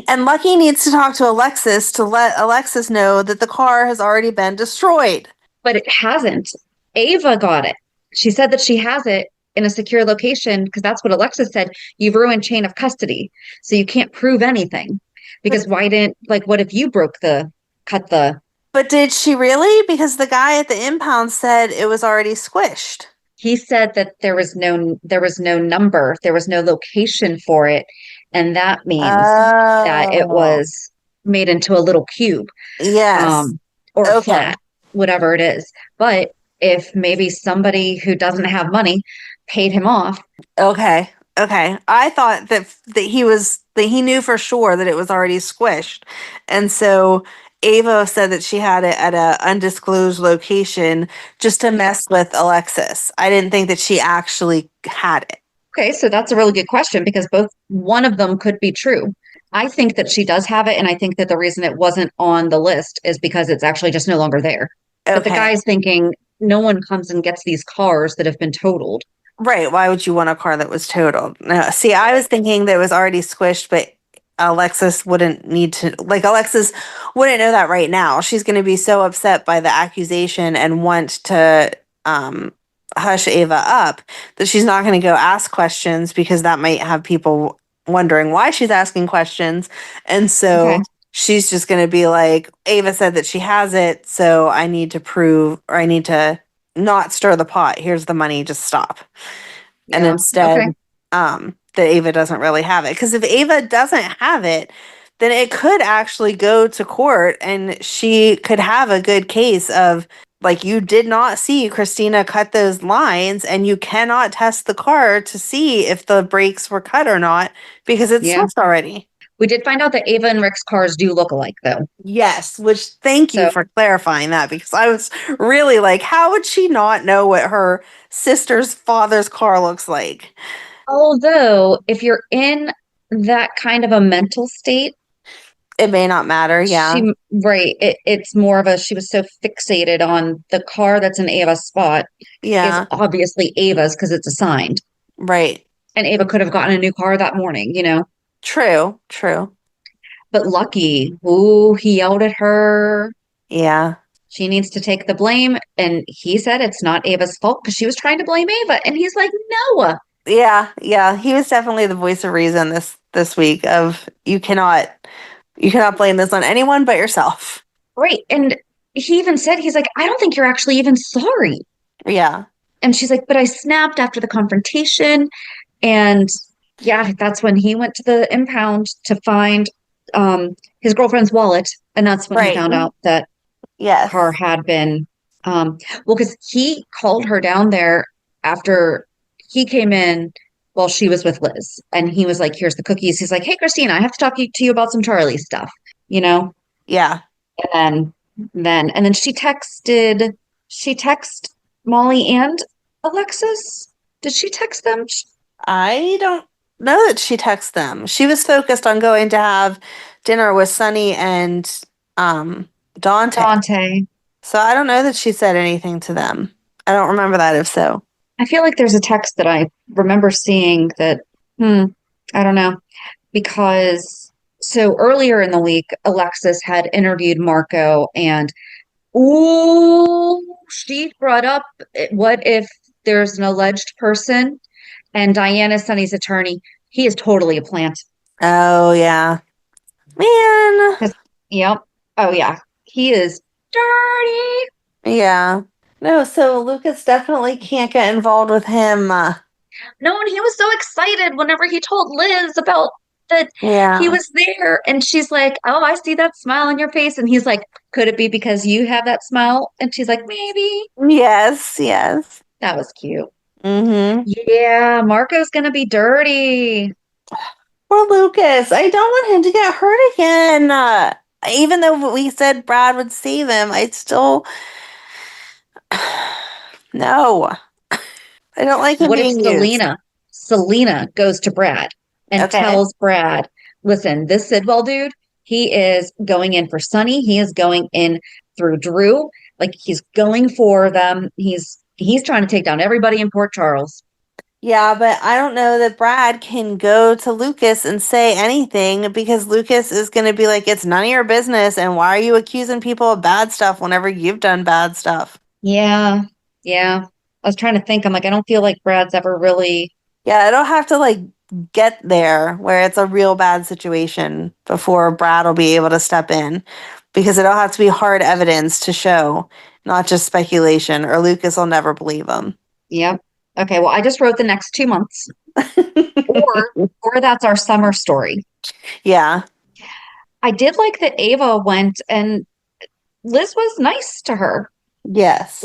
And Lucky needs to talk to Alexis to let Alexis know that the car has already been destroyed. But it hasn't. Ava got it. She said that she has it in a secure location because that's what Alexis said. You've ruined chain of custody. So you can't prove anything. Because what if you broke the cut the. But did she really? Because the guy at the impound said it was already squished. He said that there was no number, there was no location for it, and that means that it Oh, was made into a little cube, yes. um, or Okay. flat, whatever it is. But if maybe somebody who doesn't have money paid him off, Okay. Okay. I thought that he knew for sure that it was already squished. And so Ava said that she had it at a undisclosed location just to mess with Alexis. I didn't think that she actually had it. okay, so that's a really good question because both one of them could be true. I think that she does have it, and I think that the reason it wasn't on the list is because it's actually just no longer there. But the Okay. guy's thinking no one comes and gets these cars that have been totaled. Right. Why would you want a car that was totaled? No, see, I was thinking that it was already squished, but Alexis wouldn't need to, like, Alexis wouldn't know that right now. She's going to be so upset by the accusation and want to hush Ava up that she's not going to go ask questions because that might have people wondering why she's asking questions. And so Okay. she's just going to be like, Ava said that she has it, so I need to prove, or I need to not stir the pot. Here's the money, just stop. And Yeah. instead, Okay. that Ava doesn't really have it. Because if Ava doesn't have it, then it could actually go to court and she could have a good case of, like, you did not see Christina cut those lines and you cannot test the car to see if the brakes were cut or not because it's Yeah. swished already. We did find out that Ava and Rick's cars do look alike, though. Yes, which thank you So- for clarifying that because I was really like, how would she not know what her sister's father's car looks like? Although, if you're in that kind of a mental state, It may not matter. Yeah. right, it's more of a, she was so fixated on the car that's in Ava's spot Yeah. is obviously Ava's because it's assigned. Right. And Ava could have gotten a new car that morning, True. True. But Lucky, ooh, he yelled at her. Yeah. She needs to take the blame. And he said it's not Ava's fault because she was trying to blame Ava. And he's like, no. Yeah. Yeah. He was definitely the voice of reason this week of you cannot blame this on anyone but yourself. Right. And he even said, he's like, I don't think you're actually even sorry. Yeah. And she's like, but I snapped after the confrontation. And yeah, that's when he went to the impound to find his girlfriend's wallet. And that's when he Right. found out that Yes. her had been, well, because he called her down there after he came in while she was with Liz. And he was like, here's the cookies. He's like, hey, Christina, I have to talk to you about some Charlie stuff, Yeah. And then she texted Molly and Alexis. Did she text them? I don't know that she texted them. She was focused on going to have dinner with Sonny and Dante. So I don't know that she said anything to them. I don't remember that if so. I feel like there's a text that I remember seeing that, I don't know. Because so earlier in the week, Alexis had interviewed Marco and, she brought up what if there's an alleged person and Diana, Sonny's attorney, he is totally a plant. Oh, yeah. Man. Yep. Oh, yeah. He is dirty. Yeah. No, so Lucas definitely can't get involved with him. No, and he was so excited whenever he told Liz about that Yeah. he was there. And she's like, oh, I see that smile on your face. And he's like, could it be because you have that smile? And she's like, maybe. Yes. That was cute. Mm-hmm. Yeah, Marco's going to be dirty. Poor Lucas. I don't want him to get hurt again. Even though we said Brad would save him, I'd still... No. I don't like him What if being used. Selena goes to Brad and tells Brad, listen, this Sidwell dude, he is going in for Sonny. He is going in through Drew. Like he's going for them. He's trying to take down everybody in Port Charles. Yeah, but I don't know that Brad can go to Lucas and say anything because Lucas is going to be like, it's none of your business. And why are you accusing people of bad stuff whenever you've done bad stuff? Yeah. I was trying to think. I'm like, I don't feel like Brad's ever really. Yeah, I don't have to like get there where it's a real bad situation before Brad will be able to step in. because it'll have to be hard evidence to show, not just speculation, or Lucas will never believe him. Yep. Okay, well, I just wrote the next 2 months. Or that's our summer story. Yeah. I did like that Ava went and Liz was nice to her, Yes.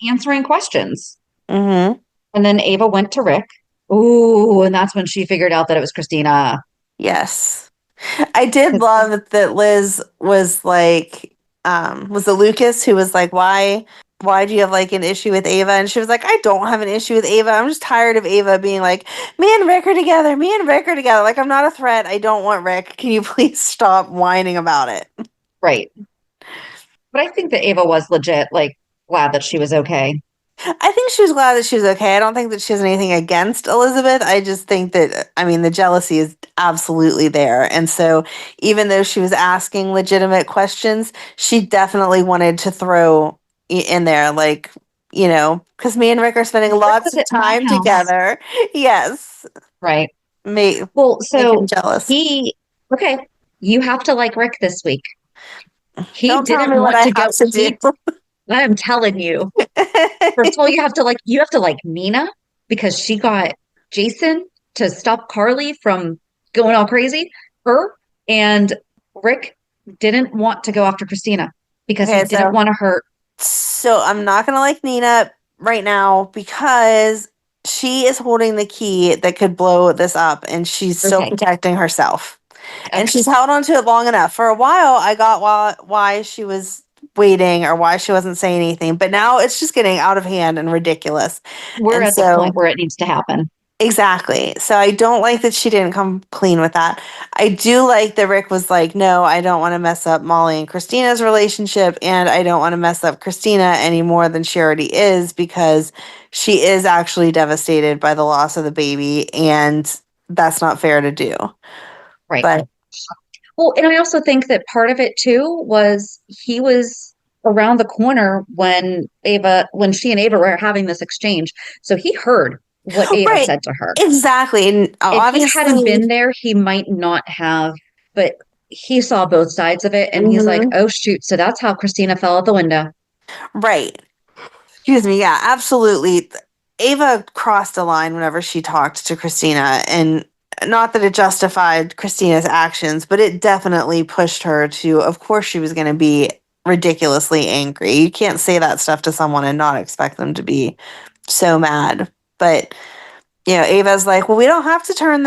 answering questions. Mm-hmm. And then Ava went to Rick. Ooh, and that's when she figured out that it was Christina. Yes. I did love that Liz was like, was it Lucas who was like, why do you have like an issue with Ava? And she was like, I don't have an issue with Ava. I'm just tired of Ava being like, me and Rick are together. Me and Rick are together. Like, I'm not a threat. I don't want Rick. Can you please stop whining about it? Right. But I think that Ava was legit, like, glad that she was okay. I think she was glad that she was okay. I don't think that she has anything against Elizabeth. I just think that, I mean, the jealousy is absolutely there. And so even though she was asking legitimate questions, she definitely wanted to throw in there, like, you know, because me and Rick are spending lots of time together. Yes. Right. Well, so him jealous. Okay, you have to like Rick this week. He don't didn't tell me want what to I go. have to do. I'm telling you. First of all, you have to like Nina because she got Jason to stop Carly from going all crazy. Her and Rick didn't want to go after Christina because he didn't want to hurt. So I'm not gonna like Nina right now because she is holding the key that could blow this up, and she's still protecting herself. And she's held on to it long enough. For a while, I got why she was waiting or why she wasn't saying anything, but now it's just getting out of hand and ridiculous. We're at the point where it needs to happen. Exactly. So I don't like that she didn't come clean with that. I do like that Rick was like, no, I don't want to mess up Molly and Christina's relationship, and I don't want to mess up Christina any more than she already is, because she is actually devastated by the loss of the baby, and that's not fair to do. Right. But well, and I also think that part of it too was he was around the corner when she and Ava were having this exchange. So he heard what Ava said to her. Exactly. And if he hadn't been there, he might not have, but he saw both sides of it, and he's like, oh shoot, so that's how Christina fell out the window. Right. Excuse me. Yeah, absolutely. Ava crossed a line whenever she talked to Christina, and not that it justified Christina's actions, but it definitely pushed her to, of course she was going to be ridiculously angry. You can't say that stuff to someone and not expect them to be so mad. But, you know, Ava's like, well, we don't have to turn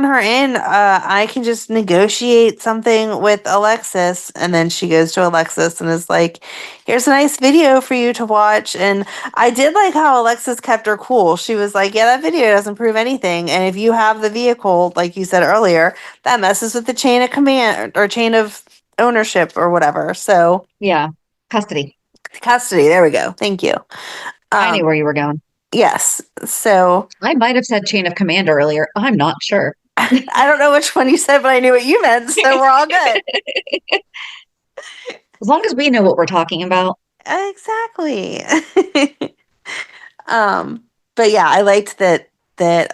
her in. I can just negotiate something with Alexis. And then she goes to Alexis and is like, here's a nice video for you to watch. And I did like how Alexis kept her cool. She was like, yeah, that video doesn't prove anything. And if you have the vehicle, like you said earlier, that messes with the chain of command or chain of ownership or whatever. So yeah, custody. There we go. Thank you. I knew where you were going. Yes. So I might have said chain of command earlier. I'm not sure. I don't know which one you said, but I knew what you meant. So we're all good. As long as we know what we're talking about. Exactly. But yeah, I liked that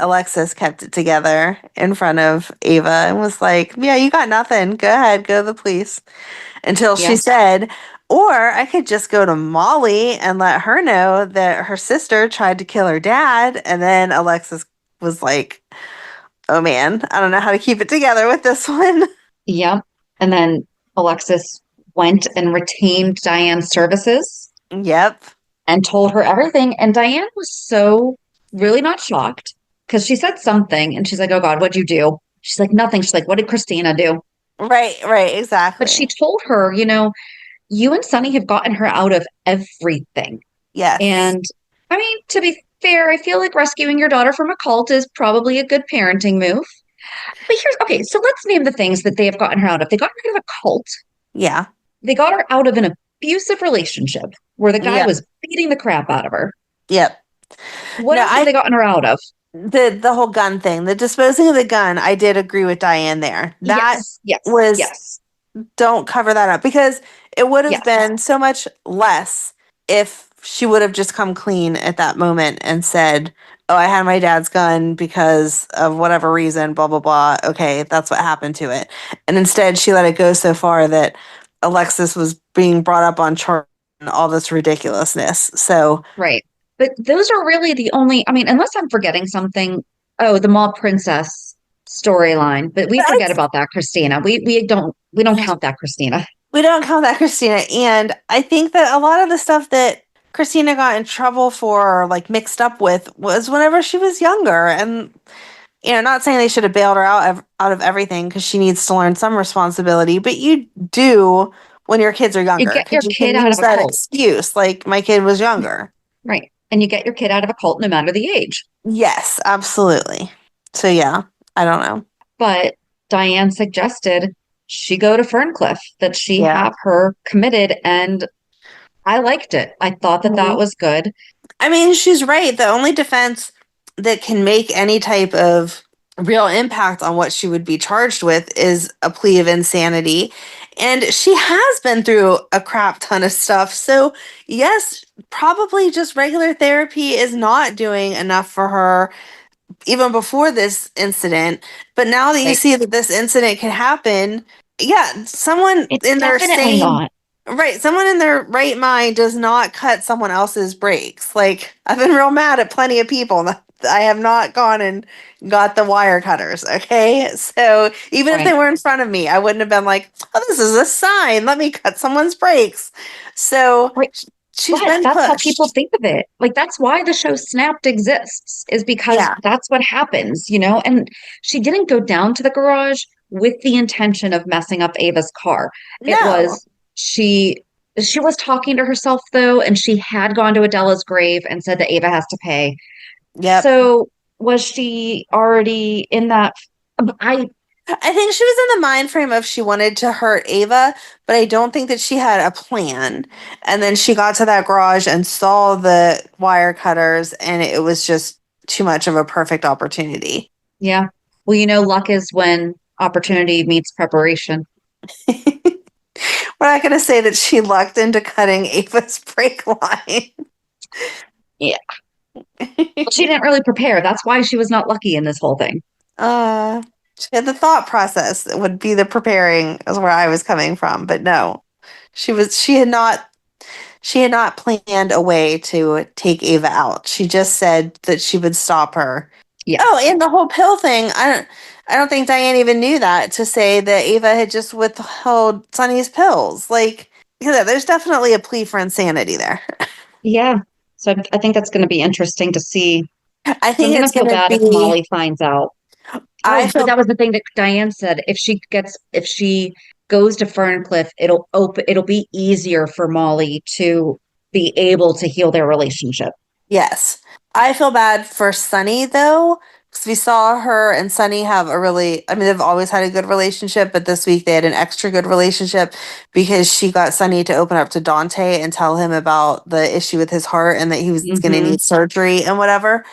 Alexis kept it together in front of Ava and was like, yeah, you got nothing. Go ahead, go to the police. Until she said, or I could just go to Molly and let her know that her sister tried to kill her dad. And then Alexis was like, oh man, I don't know how to keep it together with this one. Yep. And then Alexis went and retained Diane's services. Yep. And told her everything. And Diane was so really not shocked because she said something and she's like, oh God, what'd you do? She's like, nothing. She's like, what did Christina do? Right, exactly. But she told her, you know, you and Sonny have gotten her out of everything. Yes. And I mean, to be fair, I feel like rescuing your daughter from a cult is probably a good parenting move. But so let's name the things that they have gotten her out of. They got her out of a cult. Yeah. They got her out of an abusive relationship where the guy was beating the crap out of her. Yep. What else have they gotten her out of? The whole gun thing, the disposing of the gun, I did agree with Diane there. That don't cover that up, because it would have been so much less if she would have just come clean at that moment and said, oh, I had my dad's gun because of whatever reason, blah, blah, blah. Okay, that's what happened to it. And instead she let it go so far that Alexis was being brought up on charge and all this ridiculousness. So Right. But those are really the only, I mean, unless I'm forgetting something. Oh, the mall princess storyline, but we forget about that, Christina. We don't count that, Christina. we don't count that, Christina. And I think that a lot of the stuff that Christina got in trouble for, or like mixed up with, was whenever she was younger. And not saying they should have bailed her out of everything, because she needs to learn some responsibility, but you do when your kids are You younger, get your because you kid can out use of a that cult. excuse. Like, my kid was younger. Right. And you get your kid out of a cult no matter the age. Yes, absolutely. So yeah, I don't know. But Diane suggested she go to Ferncliff, that she Yeah. have her committed, and I liked it. I thought that that Mhm. was good. I mean, she's right. The only defense that can make any type of real impact on what she would be charged with is a plea of insanity. And she has been through a crap ton of stuff. So, yes, probably just regular therapy is not doing enough for her, even before this incident. But now that you Right. see that this incident can happen, yeah, someone It's in their definitely same not. right, someone in their right mind does not cut someone else's brakes. Like, I've been real mad at plenty of people that I have not gone and got the wire cutters. Okay, so even if they Right. were in front of me, I wouldn't have been like, "Oh, this is a sign. Let me cut someone's brakes." So Right. she's But been that's how pushed. people think of it. Like, that's why the show Snapped exists, is because Yeah. that's what happens, And she didn't go down to the garage with the intention of messing up Ava's car. It No. was she was talking to herself, though, and she had gone to Adela's grave and said that Ava has to pay. Yep. So was she already in that? I think she was in the mind frame of she wanted to hurt Ava, but I don't think that she had a plan. And then she got to that garage and saw the wire cutters, and it was just too much of a perfect opportunity. Yeah. Well, luck is when opportunity meets preparation. We're not going to say that she lucked into cutting Ava's brake line. Yeah. Well, she didn't really prepare. That's why she was not lucky in this whole thing. She had the thought process that would be the preparing, is where I was coming from, but no. She had not planned a way to take Ava out. She just said that she would stop her. Yeah. Oh, and the whole pill thing, I don't think Diane even knew that, to say that Ava had just withheld Sonny's pills. Like, there's definitely a plea for insanity there. Yeah. So I think that's going to be interesting to see. I So think I'm going it's to feel going to bad if be. Molly finds out. But that was the thing that Diane said. If she goes to Ferncliff, it'll be easier for Molly to be able to heal their relationship. Yes. I feel bad for Sonny, though, because we saw her and Sonny have they've always had a good relationship, but this week they had an extra good relationship because she got Sonny to open up to Dante and tell him about the issue with his heart and that he was going to need surgery and whatever.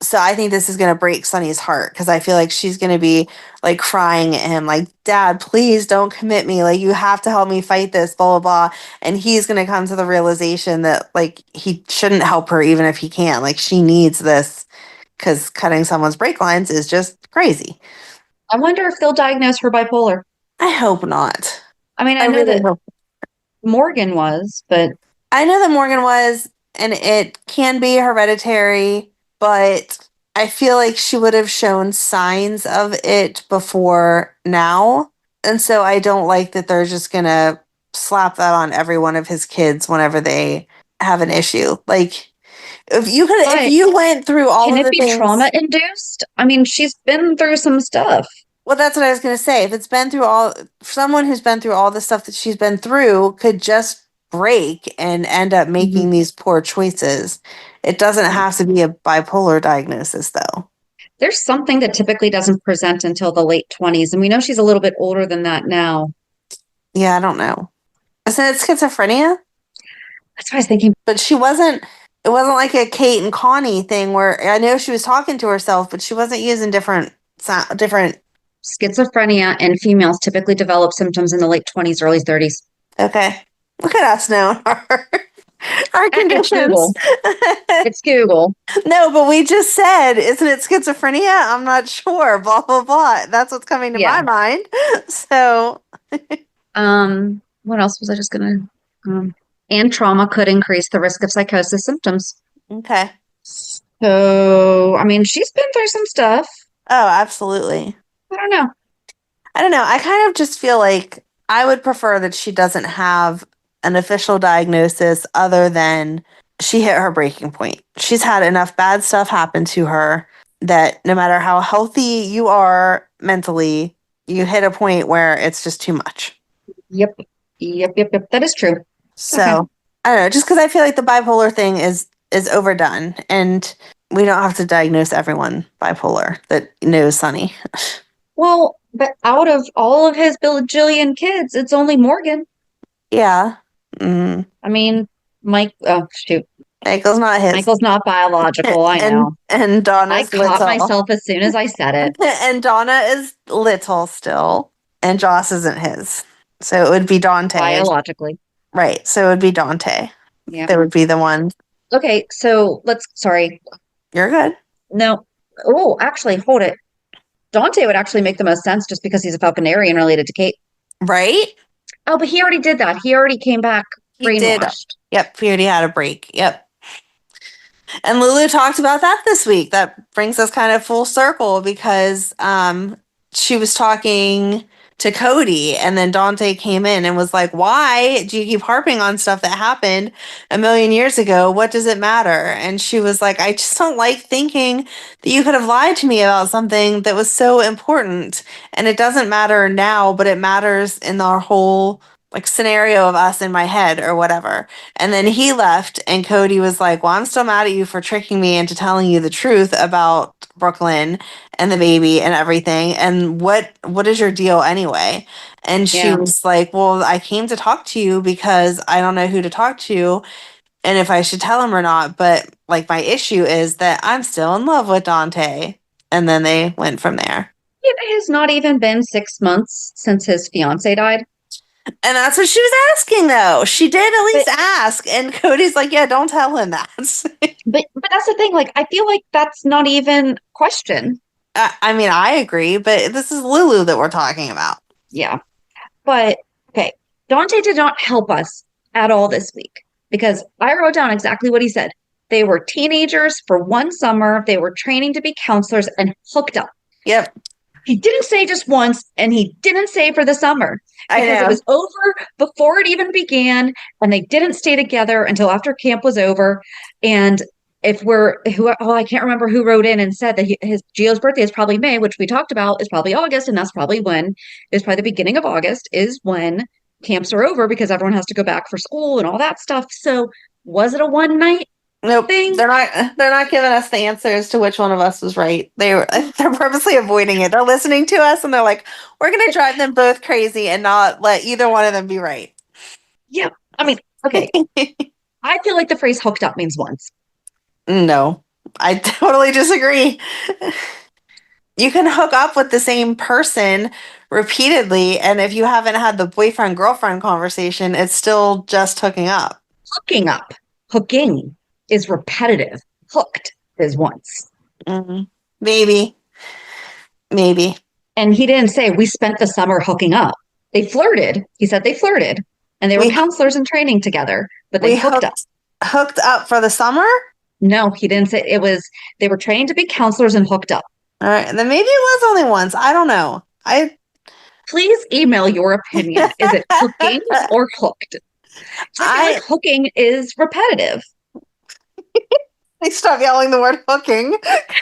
So I think this is going to break Sonny's heart, because I feel like she's going to be like crying at him, like, "Dad, please don't commit me. Like, you have to help me fight this, blah, blah, blah." And he's going to come to the realization that, like, he shouldn't help her even if he can. Like, she needs this, because cutting someone's brake lines is just crazy. I wonder if they'll diagnose her bipolar. I hope not. I mean, I know really that hope. Morgan was, but I know that Morgan was, and it can be hereditary, but I feel like she would have shown signs of it before now. And so I don't like that they're just going to slap that on every one of his kids whenever they have an issue. Like, if you went through all can of it the be things, trauma induced? I mean, she's been through some stuff. well, that's what I was going to say. If it's been through someone who's been through all the stuff that she's been through could just break and end up making these poor choices. It doesn't have to be a bipolar diagnosis, though. There's something that typically doesn't present until the late 20s, and we know she's a little bit older than that now. Yeah, I don't know. Isn't it schizophrenia? That's what I was thinking. But it wasn't like a Kate and Connie thing where I know she was talking to herself, but she wasn't using different. Schizophrenia in females typically develop symptoms in the late 20s, early 30s. Okay. Look at us knowing our conditions. It's Google. It's Google. No, but we just said, isn't it schizophrenia? I'm not sure. Blah, blah, blah. That's what's coming to my mind. So. What else was I just gonna and trauma could increase the risk of psychosis symptoms. Okay. So, I mean, she's been through some stuff. Oh, absolutely. I don't know. I kind of just feel like I would prefer that she doesn't have an official diagnosis other than she hit her breaking point. She's had enough bad stuff happen to her that no matter how healthy you are mentally, you hit a point where it's just too much. Yep. That is true. So, Okay. I don't know, just because I feel like the bipolar thing is overdone and we don't have to diagnose everyone bipolar that knows Sonny. Well, but out of all of his bajillion kids, it's only Morgan. Yeah. Mm. I mean, shoot. Michael's not his. Michael's not biological, I know. And Donna's I caught little. myself as soon as I said it. And Donna is little still. And Joss isn't his. So it would be Dante. Biologically. Right. So it would be Dante. Yeah. That would be the one. Okay, so sorry. You're good. No. Oh, actually, hold it. Dante would actually make the most sense just because he's a Falconarian related to Kate. Right? Oh, but he already did that. He already came back brainwashed. Yep. He already had a break. Yep. And Lulu talked about that this week. That brings us kind of full circle because she was talking to Cody and then Dante came in and was like, why do you keep harping on stuff that happened a million years ago? What does it matter? And she was like, I just don't like thinking that you could have lied to me about something that was so important. And it doesn't matter now, but it matters in the whole like scenario of us in my head or whatever. And then he left and Cody was like, well, I'm still mad at you for tricking me into telling you the truth about Brooklyn and the baby and everything. And what is your deal anyway? And she was like, well, I came to talk to you because I don't know who to talk to and if I should tell him or not. But like my issue is that I'm still in love with Dante. And then they went from there. It has not even been 6 months since his fiance died. And that's what she was asking, though. She did at least ask. And Cody's like, yeah, don't tell him that. but that's the thing. Like, I feel like that's not even question. I mean, I agree, but this is Lulu that we're talking about. Yeah. But, okay. Dante did not help us at all this week because I wrote down exactly what he said. They were teenagers for one summer. They were training to be counselors and hooked up. Yep. He didn't say just once, and he didn't say for the summer because it was over before it even began, and they didn't stay together until after camp was over. And I can't remember who wrote in and said that his Gio's birthday is probably May, which we talked about is probably August, and that's probably the beginning of August is when camps are over because everyone has to go back for school and all that stuff. So was it a one night? Nope. Thing? They're not giving us the answers to which one of us was right. They're purposely avoiding it. They're listening to us and they're like, we're gonna drive them both crazy and not let either one of them be right. Yeah. I mean, okay. I feel like the phrase hooked up means once. No, I totally disagree. You can hook up with the same person repeatedly, and if you haven't had the boyfriend-girlfriend conversation, it's still just hooking up. Hooking up. Hooking is repetitive. Hooked is once. Mm-hmm. Maybe. And he didn't say we spent the summer hooking up. They flirted. He said they flirted. And they were counselors in training together, but they hooked up. Hooked up for the summer? No, he didn't say it was. They were training to be counselors and hooked up. All right. Then maybe it was only once. I don't know. Please email your opinion. Is it hooking or hooked? I feel like hooking is repetitive. Please stop yelling the word hooking.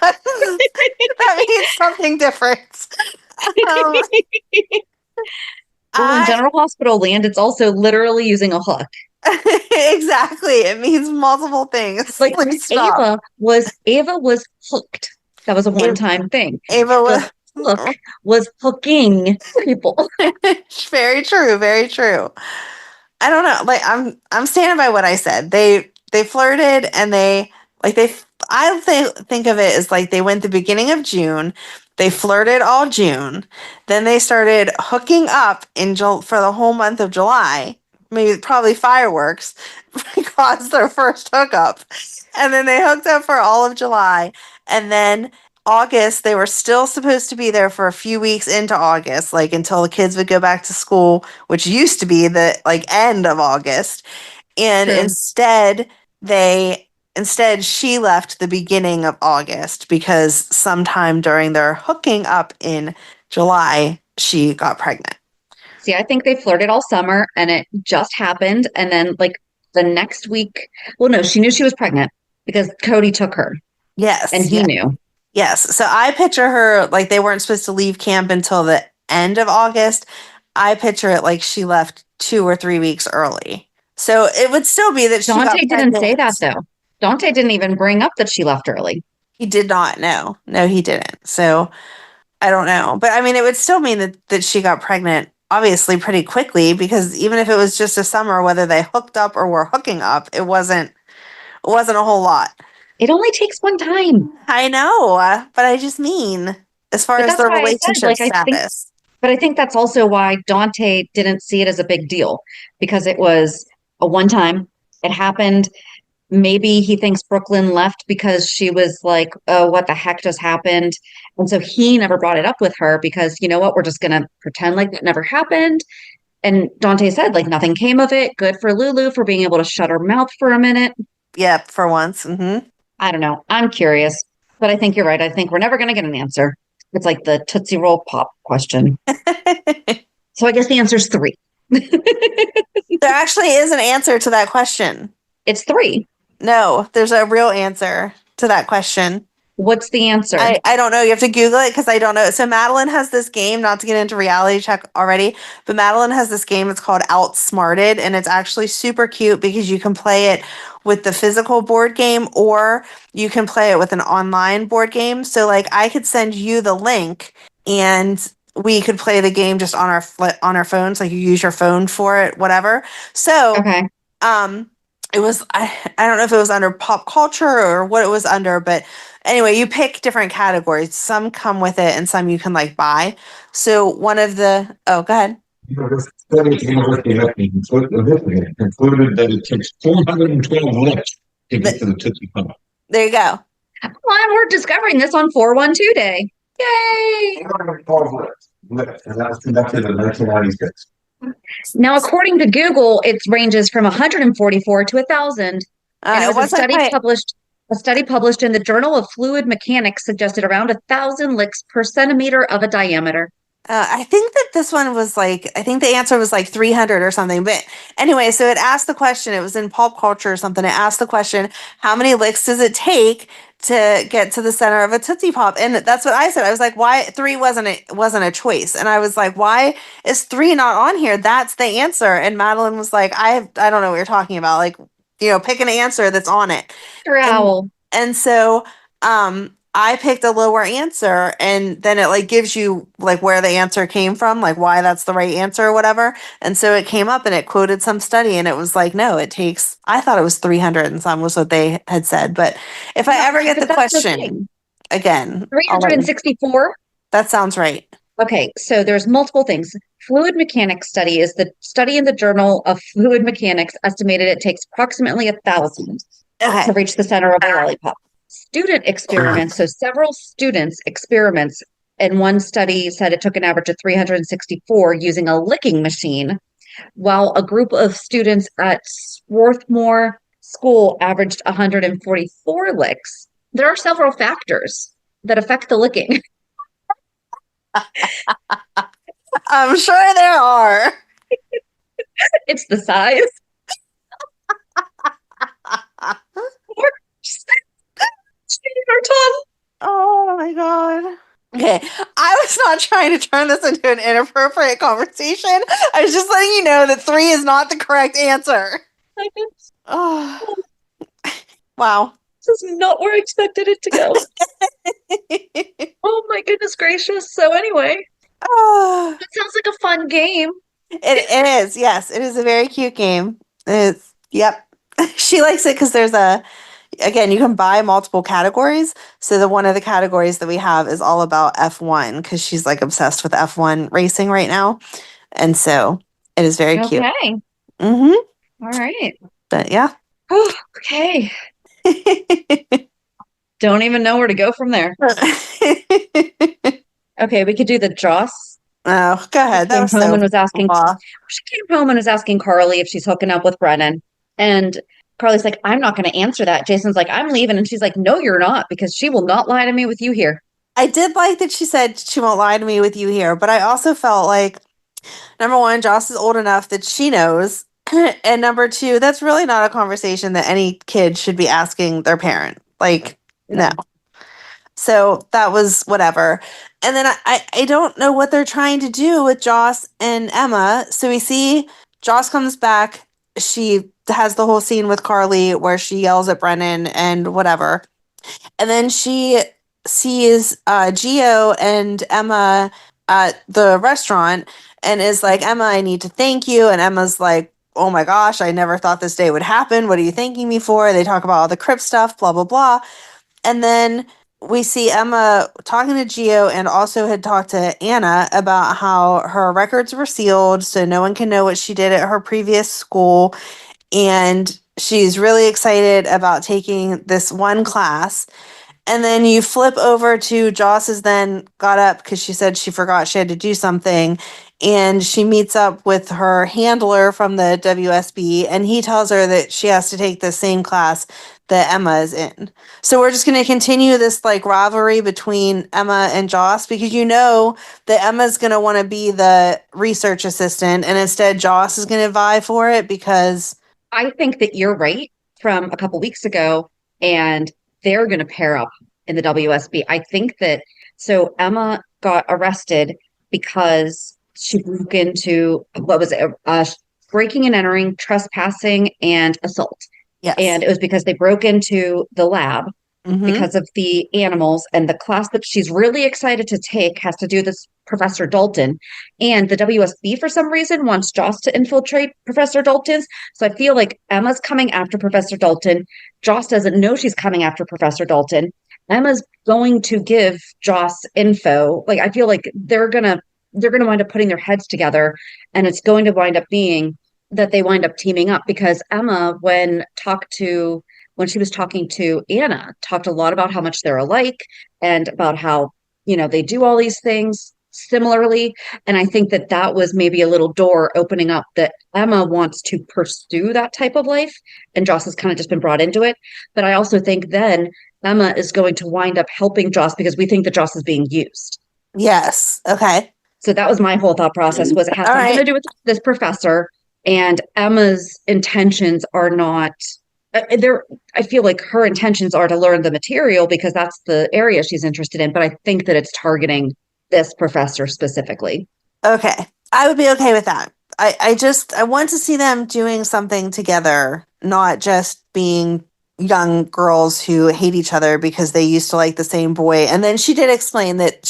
That means something different. In General Hospital land, it's also literally using a hook. Exactly. It means multiple things. Like Ava was hooked. That was a one-time thing. Ava was hooking people. Very true. Very true. I don't know. Like I'm standing by what I said. They flirted and I think of it as like they went the beginning of June. They flirted all June. Then they started hooking up for the whole month of July. Probably fireworks caused their first hookup. And then they hooked up for all of July. And then August, they were still supposed to be there for a few weeks into August, like until the kids would go back to school, which used to be the like end of August. And True. instead she left the beginning of August because sometime during their hooking up in July, she got pregnant. See, I think they flirted all summer and it just happened. And then, like, the next week, well, no, she knew she was pregnant because Cody took her Yes. and he knew. Yes. So I picture her like they weren't supposed to leave camp until the end of August. I picture it like she left 2 or 3 weeks early. So it would still be that she got Dante didn't say pregnant. that, though. Dante didn't even bring up that she left early. He did not know. No, he didn't. So I don't know. But I mean, it would still mean that she got pregnant obviously pretty quickly because even if it was just a summer, whether they hooked up or were hooking up, it wasn't a whole lot. It only takes one time. I know, but I just mean as far as their relationship status. But I think that's also why Dante didn't see it as a big deal because it was a one time. It happened. Maybe he thinks Brooklyn left because she was like, oh, what the heck just happened? And so he never brought it up with her because, you know what, we're just going to pretend like that never happened. And Dante said, like, nothing came of it. Good for Lulu for being able to shut her mouth for a minute. Yep, for once. Mm-hmm. I don't know. I'm curious, but I think you're right. I think we're never going to get an answer. It's like the Tootsie Roll Pop question. So I guess the answer is 3. There actually is an answer to that question. It's 3. No, there's a real answer to that question. What's the answer? I don't know. You have to Google it because I don't know. So Madeline has this game, not to get into reality check already, but Madeline has this game. It's called Outsmarted, and it's actually super cute because you can play it with the physical board game or you can play it with an online board game. So like I could send you the link and we could play the game just on our phones. Like you use your phone for it, whatever. So okay. It was I don't know if it was under pop culture or what it was under, but anyway, you pick different categories. Some come with it and some you can like buy. So one of the go ahead. The study at the University of Michigan concluded that it takes 412 licks to get to the Tootsie Pop. There you go. Well, and we're discovering this on 412 Day. Yay! 412 licks, and that was conducted in 1996. Now, according to Google, it ranges from 144 to 1,000. And it was a study published in the Journal of Fluid Mechanics suggested around 1,000 licks per centimeter of a diameter. I think that this one was like, I think the answer was like 300 or something. But anyway, so it asked the question, it was in pop culture or something. It asked the question, how many licks does it take to get to the center of a Tootsie Pop? And that's what I said. I was like, why 3 wasn't a choice? And I was like, why is 3 not on here? That's the answer. And Madeline was like, I don't know what you're talking about. Like, pick an answer that's on it. And so, I picked a lower answer and then it like gives you like where the answer came from, like why that's the right answer or whatever. And so it came up and it quoted some study and it was like, no, it takes, I thought it was 300 and some was what they had said. But if I ever get the question again, 364? That sounds right. Okay, so there's multiple things. Fluid mechanics study is the study in the Journal of Fluid Mechanics estimated it takes approximately 1,000 to reach the center of a lollipop. Student experiments, so several students' experiments, and one study said it took an average of 364 using a licking machine, while a group of students at Swarthmore School averaged 144 licks. There are several factors that affect the licking. I'm sure there are. It's the size. Our tongue. Oh my god. Okay, I was not trying to turn this into an inappropriate conversation. I was just letting you know that 3 is not the correct answer. Oh, wow. This is not where I expected it to go. Oh my goodness gracious. So anyway, it sounds like a fun game. It is. Yes, it is a very cute game. It's, yep. She likes it because there's again, you can buy multiple categories. So one of the categories that we have is all about F1 because she's like obsessed with F1 racing right now. And so it is very cute. Okay. Mm-hmm. All right. But yeah. Oh, okay. Don't even know where to go from there. Okay, we could do the Joss. Oh, go ahead. That Came was home so and was asking. blah. She came home and was asking Carly if she's hooking up with Brennan, and Carly's like, "I'm not going to answer that." Jason's like, "I'm leaving," and she's like, "No, you're not, because she will not lie to me with you here." I did like that she said she won't lie to me with you here, but I also felt like, number one, Joss is old enough that she knows. And number two, that's really not a conversation that any kid should be asking their parent. Like, no. So that was whatever. And then I don't know what they're trying to do with Joss and Emma. So we see Joss comes back. She has the whole scene with Carly where she yells at Brennan and whatever. And then she sees Gio and Emma at the restaurant and is like, Emma, I need to thank you. And Emma's like, oh my gosh, I never thought this day would happen. What are you thanking me for? They talk about all the Crip stuff, blah, blah, blah. And then we see Emma talking to Gio and also had talked to Anna about how her records were sealed so no one can know what she did at her previous school. And she's really excited about taking this one class. And then you flip over to Joss has then got up because she said she forgot she had to do something. And she meets up with her handler from the WSB, and he tells her that she has to take the same class that Emma is in. So we're just going to continue this like rivalry between Emma and Joss, because you know that Emma's going to want to be the research assistant, and instead Joss is going to vie for it because I think that you're right from a couple weeks ago, and they're going to pair up in the WSB. I think that so Emma got arrested because she broke into what was it? Breaking and entering, trespassing, and assault. yes. And it was because they broke into the lab Mhm. because of the animals, and the class that she's really excited to take has to do with this Professor Dalton, and the WSB for some reason wants Joss to infiltrate Professor Dalton's. So I feel like Emma's coming after Professor Dalton. Joss doesn't know she's coming after Professor Dalton. Emma's going to give Joss info. Like I feel like they're gonna wind up putting their heads together, and it's going to wind up being that they wind up teaming up, because Emma, when she was talking to Anna, talked a lot about how much they're alike and about how, they do all these things similarly. And I think that that was maybe a little door opening up that Emma wants to pursue that type of life. And Joss has kind of just been brought into it. But I also think then Emma is going to wind up helping Joss because we think that Joss is being used. Yes. Okay. So that was my whole thought process, was it has All something right. to do with this professor, and Emma's intentions are not I feel like her intentions are to learn the material because that's the area she's interested in, but I think that it's targeting this professor specifically. Okay. I would be okay with that. I want to see them doing something together, not just being young girls who hate each other because they used to like the same boy. And then she did explain that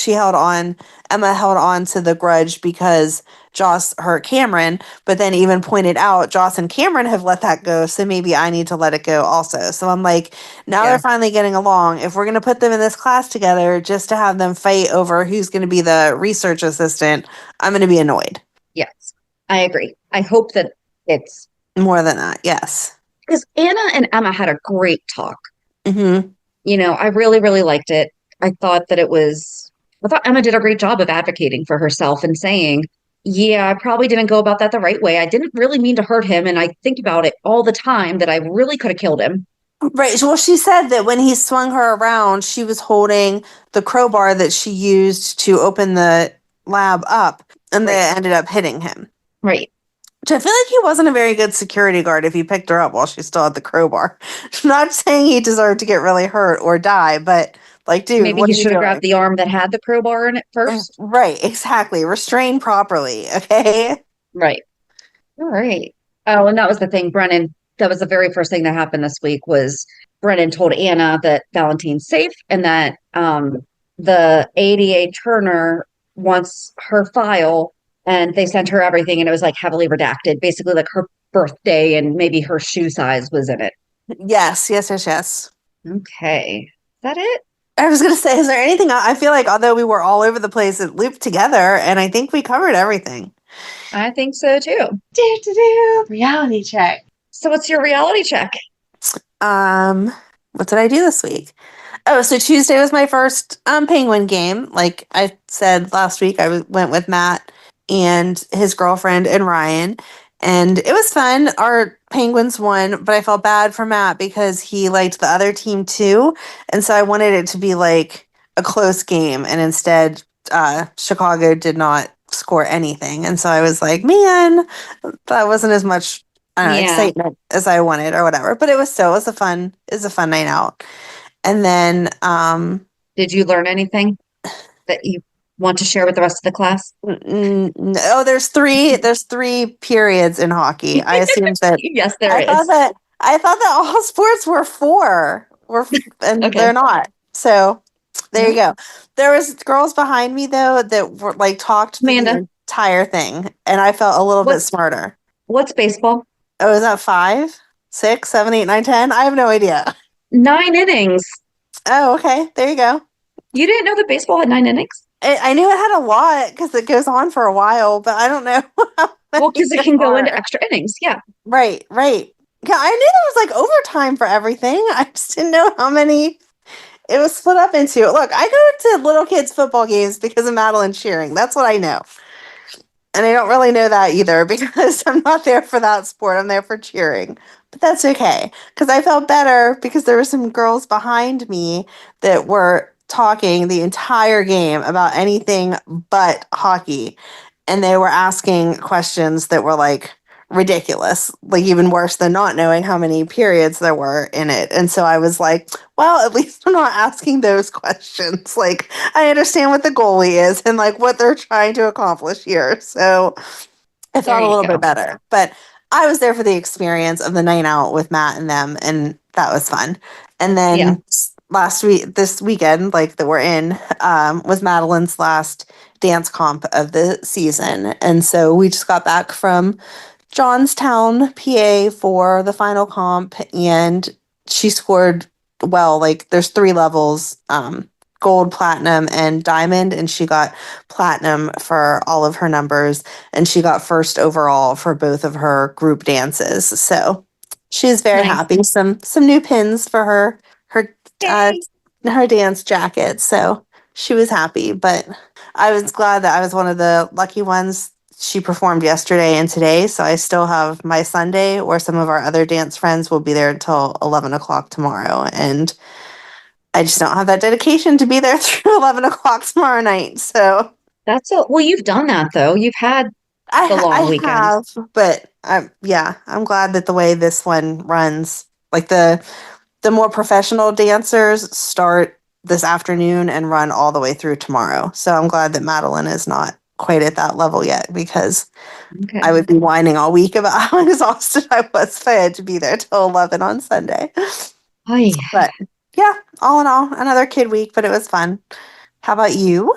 Emma held on to the grudge because Joss hurt Cameron, but then even pointed out Joss and Cameron have let that go, so maybe I need to let it go also. So I'm like, now they're finally getting along. If we're going to put them in this class together just to have them fight over who's going to be the research assistant, I'm going to be annoyed. Yes, I agree. I hope that it's more than that. Yes. Because Anna and Emma had a great talk. Mm-hmm. I really, really liked it. I thought Emma did a great job of advocating for herself and saying, yeah, I probably didn't go about that the right way. I didn't really mean to hurt him. And I think about it all the time that I really could have killed him. Right. Well, she said that when he swung her around, she was holding the crowbar that she used to open the lab up, and that ended up hitting him. Right. Which I feel like he wasn't a very good security guard if he picked her up while she still had the crowbar. Not saying he deserved to get really hurt or die, but like, dude, maybe he should have grabbed the arm that had the crowbar in it first. Right, exactly. Restrain properly, okay? Right. All right. Oh, and that was the thing, Brennan. That was the very first thing that happened this week was Brennan told Anna that Valentine's safe and that the ADA Turner wants her file, and they sent her everything, and it was like heavily redacted, basically like her birthday and maybe her shoe size was in it. Yes. Okay. Is that it? I was going to say, is there anything I feel like, although we were all over the place, it looped together, and I think we covered everything. I think so too. Reality check. So what's your reality check? What did I do this week? Oh, so Tuesday was my first Penguin game. Like I said last week, went with Matt and his girlfriend and Ryan, and it was fun. Our Penguins won, but I felt bad for Matt because he liked the other team too, and so I wanted it to be like a close game, and instead, Chicago did not score anything, and so I was like, man, that wasn't as much excitement as I wanted or whatever. But it was a fun night out. And then, did you learn anything that you want to share with the rest of the class? No, there's three periods in hockey. I assumed that. Yes, there I is. thought that all sports were four, and Okay. they're not. So there you go. There was girls behind me though that were like talked through Amanda. the entire thing, and I felt a little bit smarter. What's baseball? Oh, is that 5, 6, 7, 8, 9, 10? I have no idea. 9 innings. Oh, okay. There you go. You didn't know that baseball had 9 innings? I knew it had a lot because it goes on for a while, but I don't know. Well, because it can go into extra innings. Yeah. Right. Yeah, I knew there was like overtime for everything. I just didn't know how many it was split up into. Look, I go to little kids' football games because of Madeline cheering. That's what I know. And I don't really know that either because I'm not there for that sport. I'm there for cheering. But that's okay because I felt better because there were some girls behind me that were talking the entire game about anything but hockey. And they were asking questions that were like ridiculous, like even worse than not knowing how many periods there were in it. And so I was like, well, at least I'm not asking those questions. Like, I understand what the goalie is and like what they're trying to accomplish here. So I felt a little bit better. But I was there for the experience of the night out with Matt and them, and that was fun. And then this weekend, like that we're in, was Madeline's last dance comp of the season. And so we just got back from Johnstown, PA for the final comp, and she scored well. Like there's 3 levels, gold, platinum, and diamond, and she got platinum for all of her numbers, and she got first overall for both of her group dances. So she's very happy. Some new pins for her dance jacket. So she was happy, but I was glad that I was one of the lucky ones. She performed yesterday and today, so I still have my Sunday where some of our other dance friends will be there until 11 o'clock tomorrow. And I just don't have that dedication to be there through 11 o'clock tomorrow night. So well, you've done that though. You've had the long weekend. I have, but I'm glad that the way this one runs, like the more professional dancers start this afternoon and run all the way through tomorrow. So I'm glad that Madeline is not quite at that level yet because I would be whining all week about how exhausted I was if I had to be there till 11 on Sunday. But yeah, all in all, another kid week, but it was fun. How about you?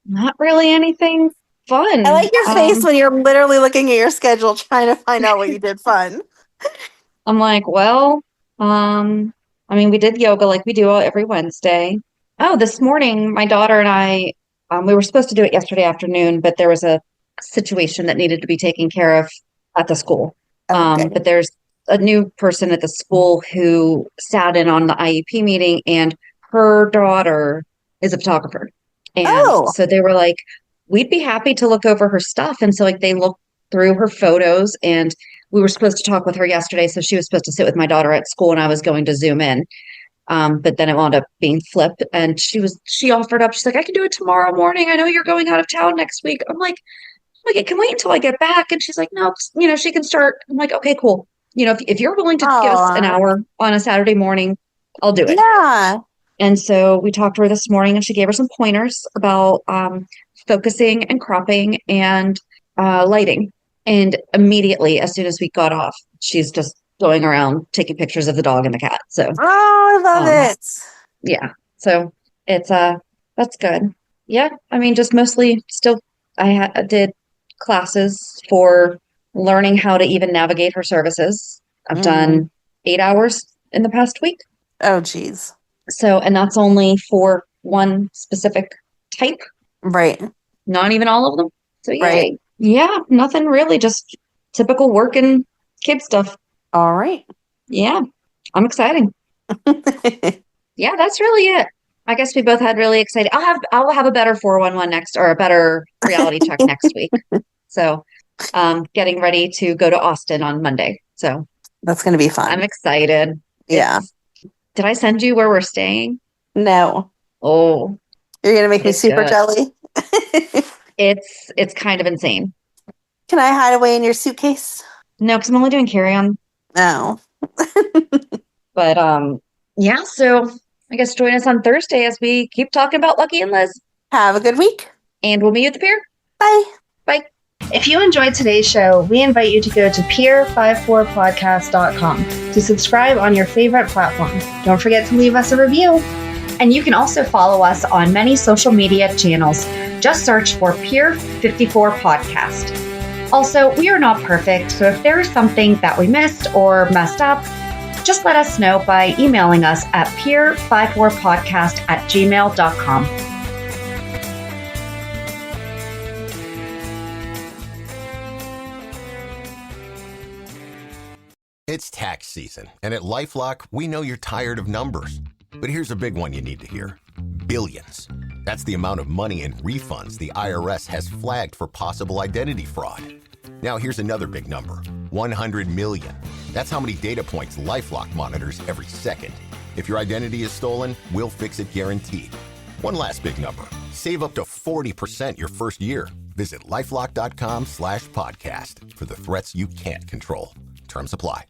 Not really anything fun. I like your face when you're literally looking at your schedule trying to find out what you did fun. I'm like, well, I mean, we did yoga like we do every Wednesday. Oh, this morning, my daughter and I, we were supposed to do it yesterday afternoon, but there was a situation that needed to be taken care of at the school. But there's a new person at the school who sat in on the IEP meeting, and her daughter is a photographer. And so they were like, we'd be happy to look over her stuff. And so like they looked through her photos, and we were supposed to talk with her yesterday. So she was supposed to sit with my daughter at school and I was going to Zoom in. But then it wound up being flipped, and she offered up. She's like, I can do it tomorrow morning. I know you're going out of town next week. I'm like, it can wait until I get back. And she's like, no, she can start. I'm like, okay, cool. If you're willing to give us an hour on a Saturday morning, I'll do it. Yeah. And so we talked to her this morning, and she gave her some pointers about focusing and cropping and lighting. And immediately, as soon as we got off, she's just going around taking pictures of the dog and the cat. So, I love it. Yeah. So it's that's good. Yeah. I mean, just mostly still, I did classes for learning how to even navigate her services. I've done 8 hours in the past week. Oh, geez. So, and that's only for one specific type. Right. Not even all of them. So, yay. Right. Yeah, nothing really, just typical work and kid stuff. All right. Yeah, I'm excited. Yeah, that's really it. I guess we both had really exciting. I'll have a better 411 next, or a better reality check next week. So, getting ready to go to Austin on Monday. So That's going to be fun. I'm excited. Yeah. Did I send you where we're staying? No. Oh, You're going to make me it's super good. jelly. It's kind of insane. Can I hide away in your suitcase? No, because I'm only doing carry-on. No. But yeah. So I guess join us on Thursday as we keep talking about Lucky and Liz. Have a good week. And we'll meet you at the pier. Bye. Bye. If you enjoyed today's show, we invite you to go to peer54podcast.com to subscribe on your favorite platform. Don't forget to leave us a review. And you can also follow us on many social media channels. Just search for Peer54 Podcast. Also, we are not perfect, so if there is something that we missed or messed up, just let us know by emailing us at peer54podcast@gmail.com. It's tax season, and at LifeLock, we know you're tired of numbers. But here's a big one you need to hear. Billions. That's the amount of money in refunds the IRS has flagged for possible identity fraud. Now here's another big number. 100 million. That's how many data points LifeLock monitors every second. If your identity is stolen, we'll fix it guaranteed. One last big number. Save up to 40% your first year. Visit LifeLock.com/podcast for the threats you can't control. Terms apply.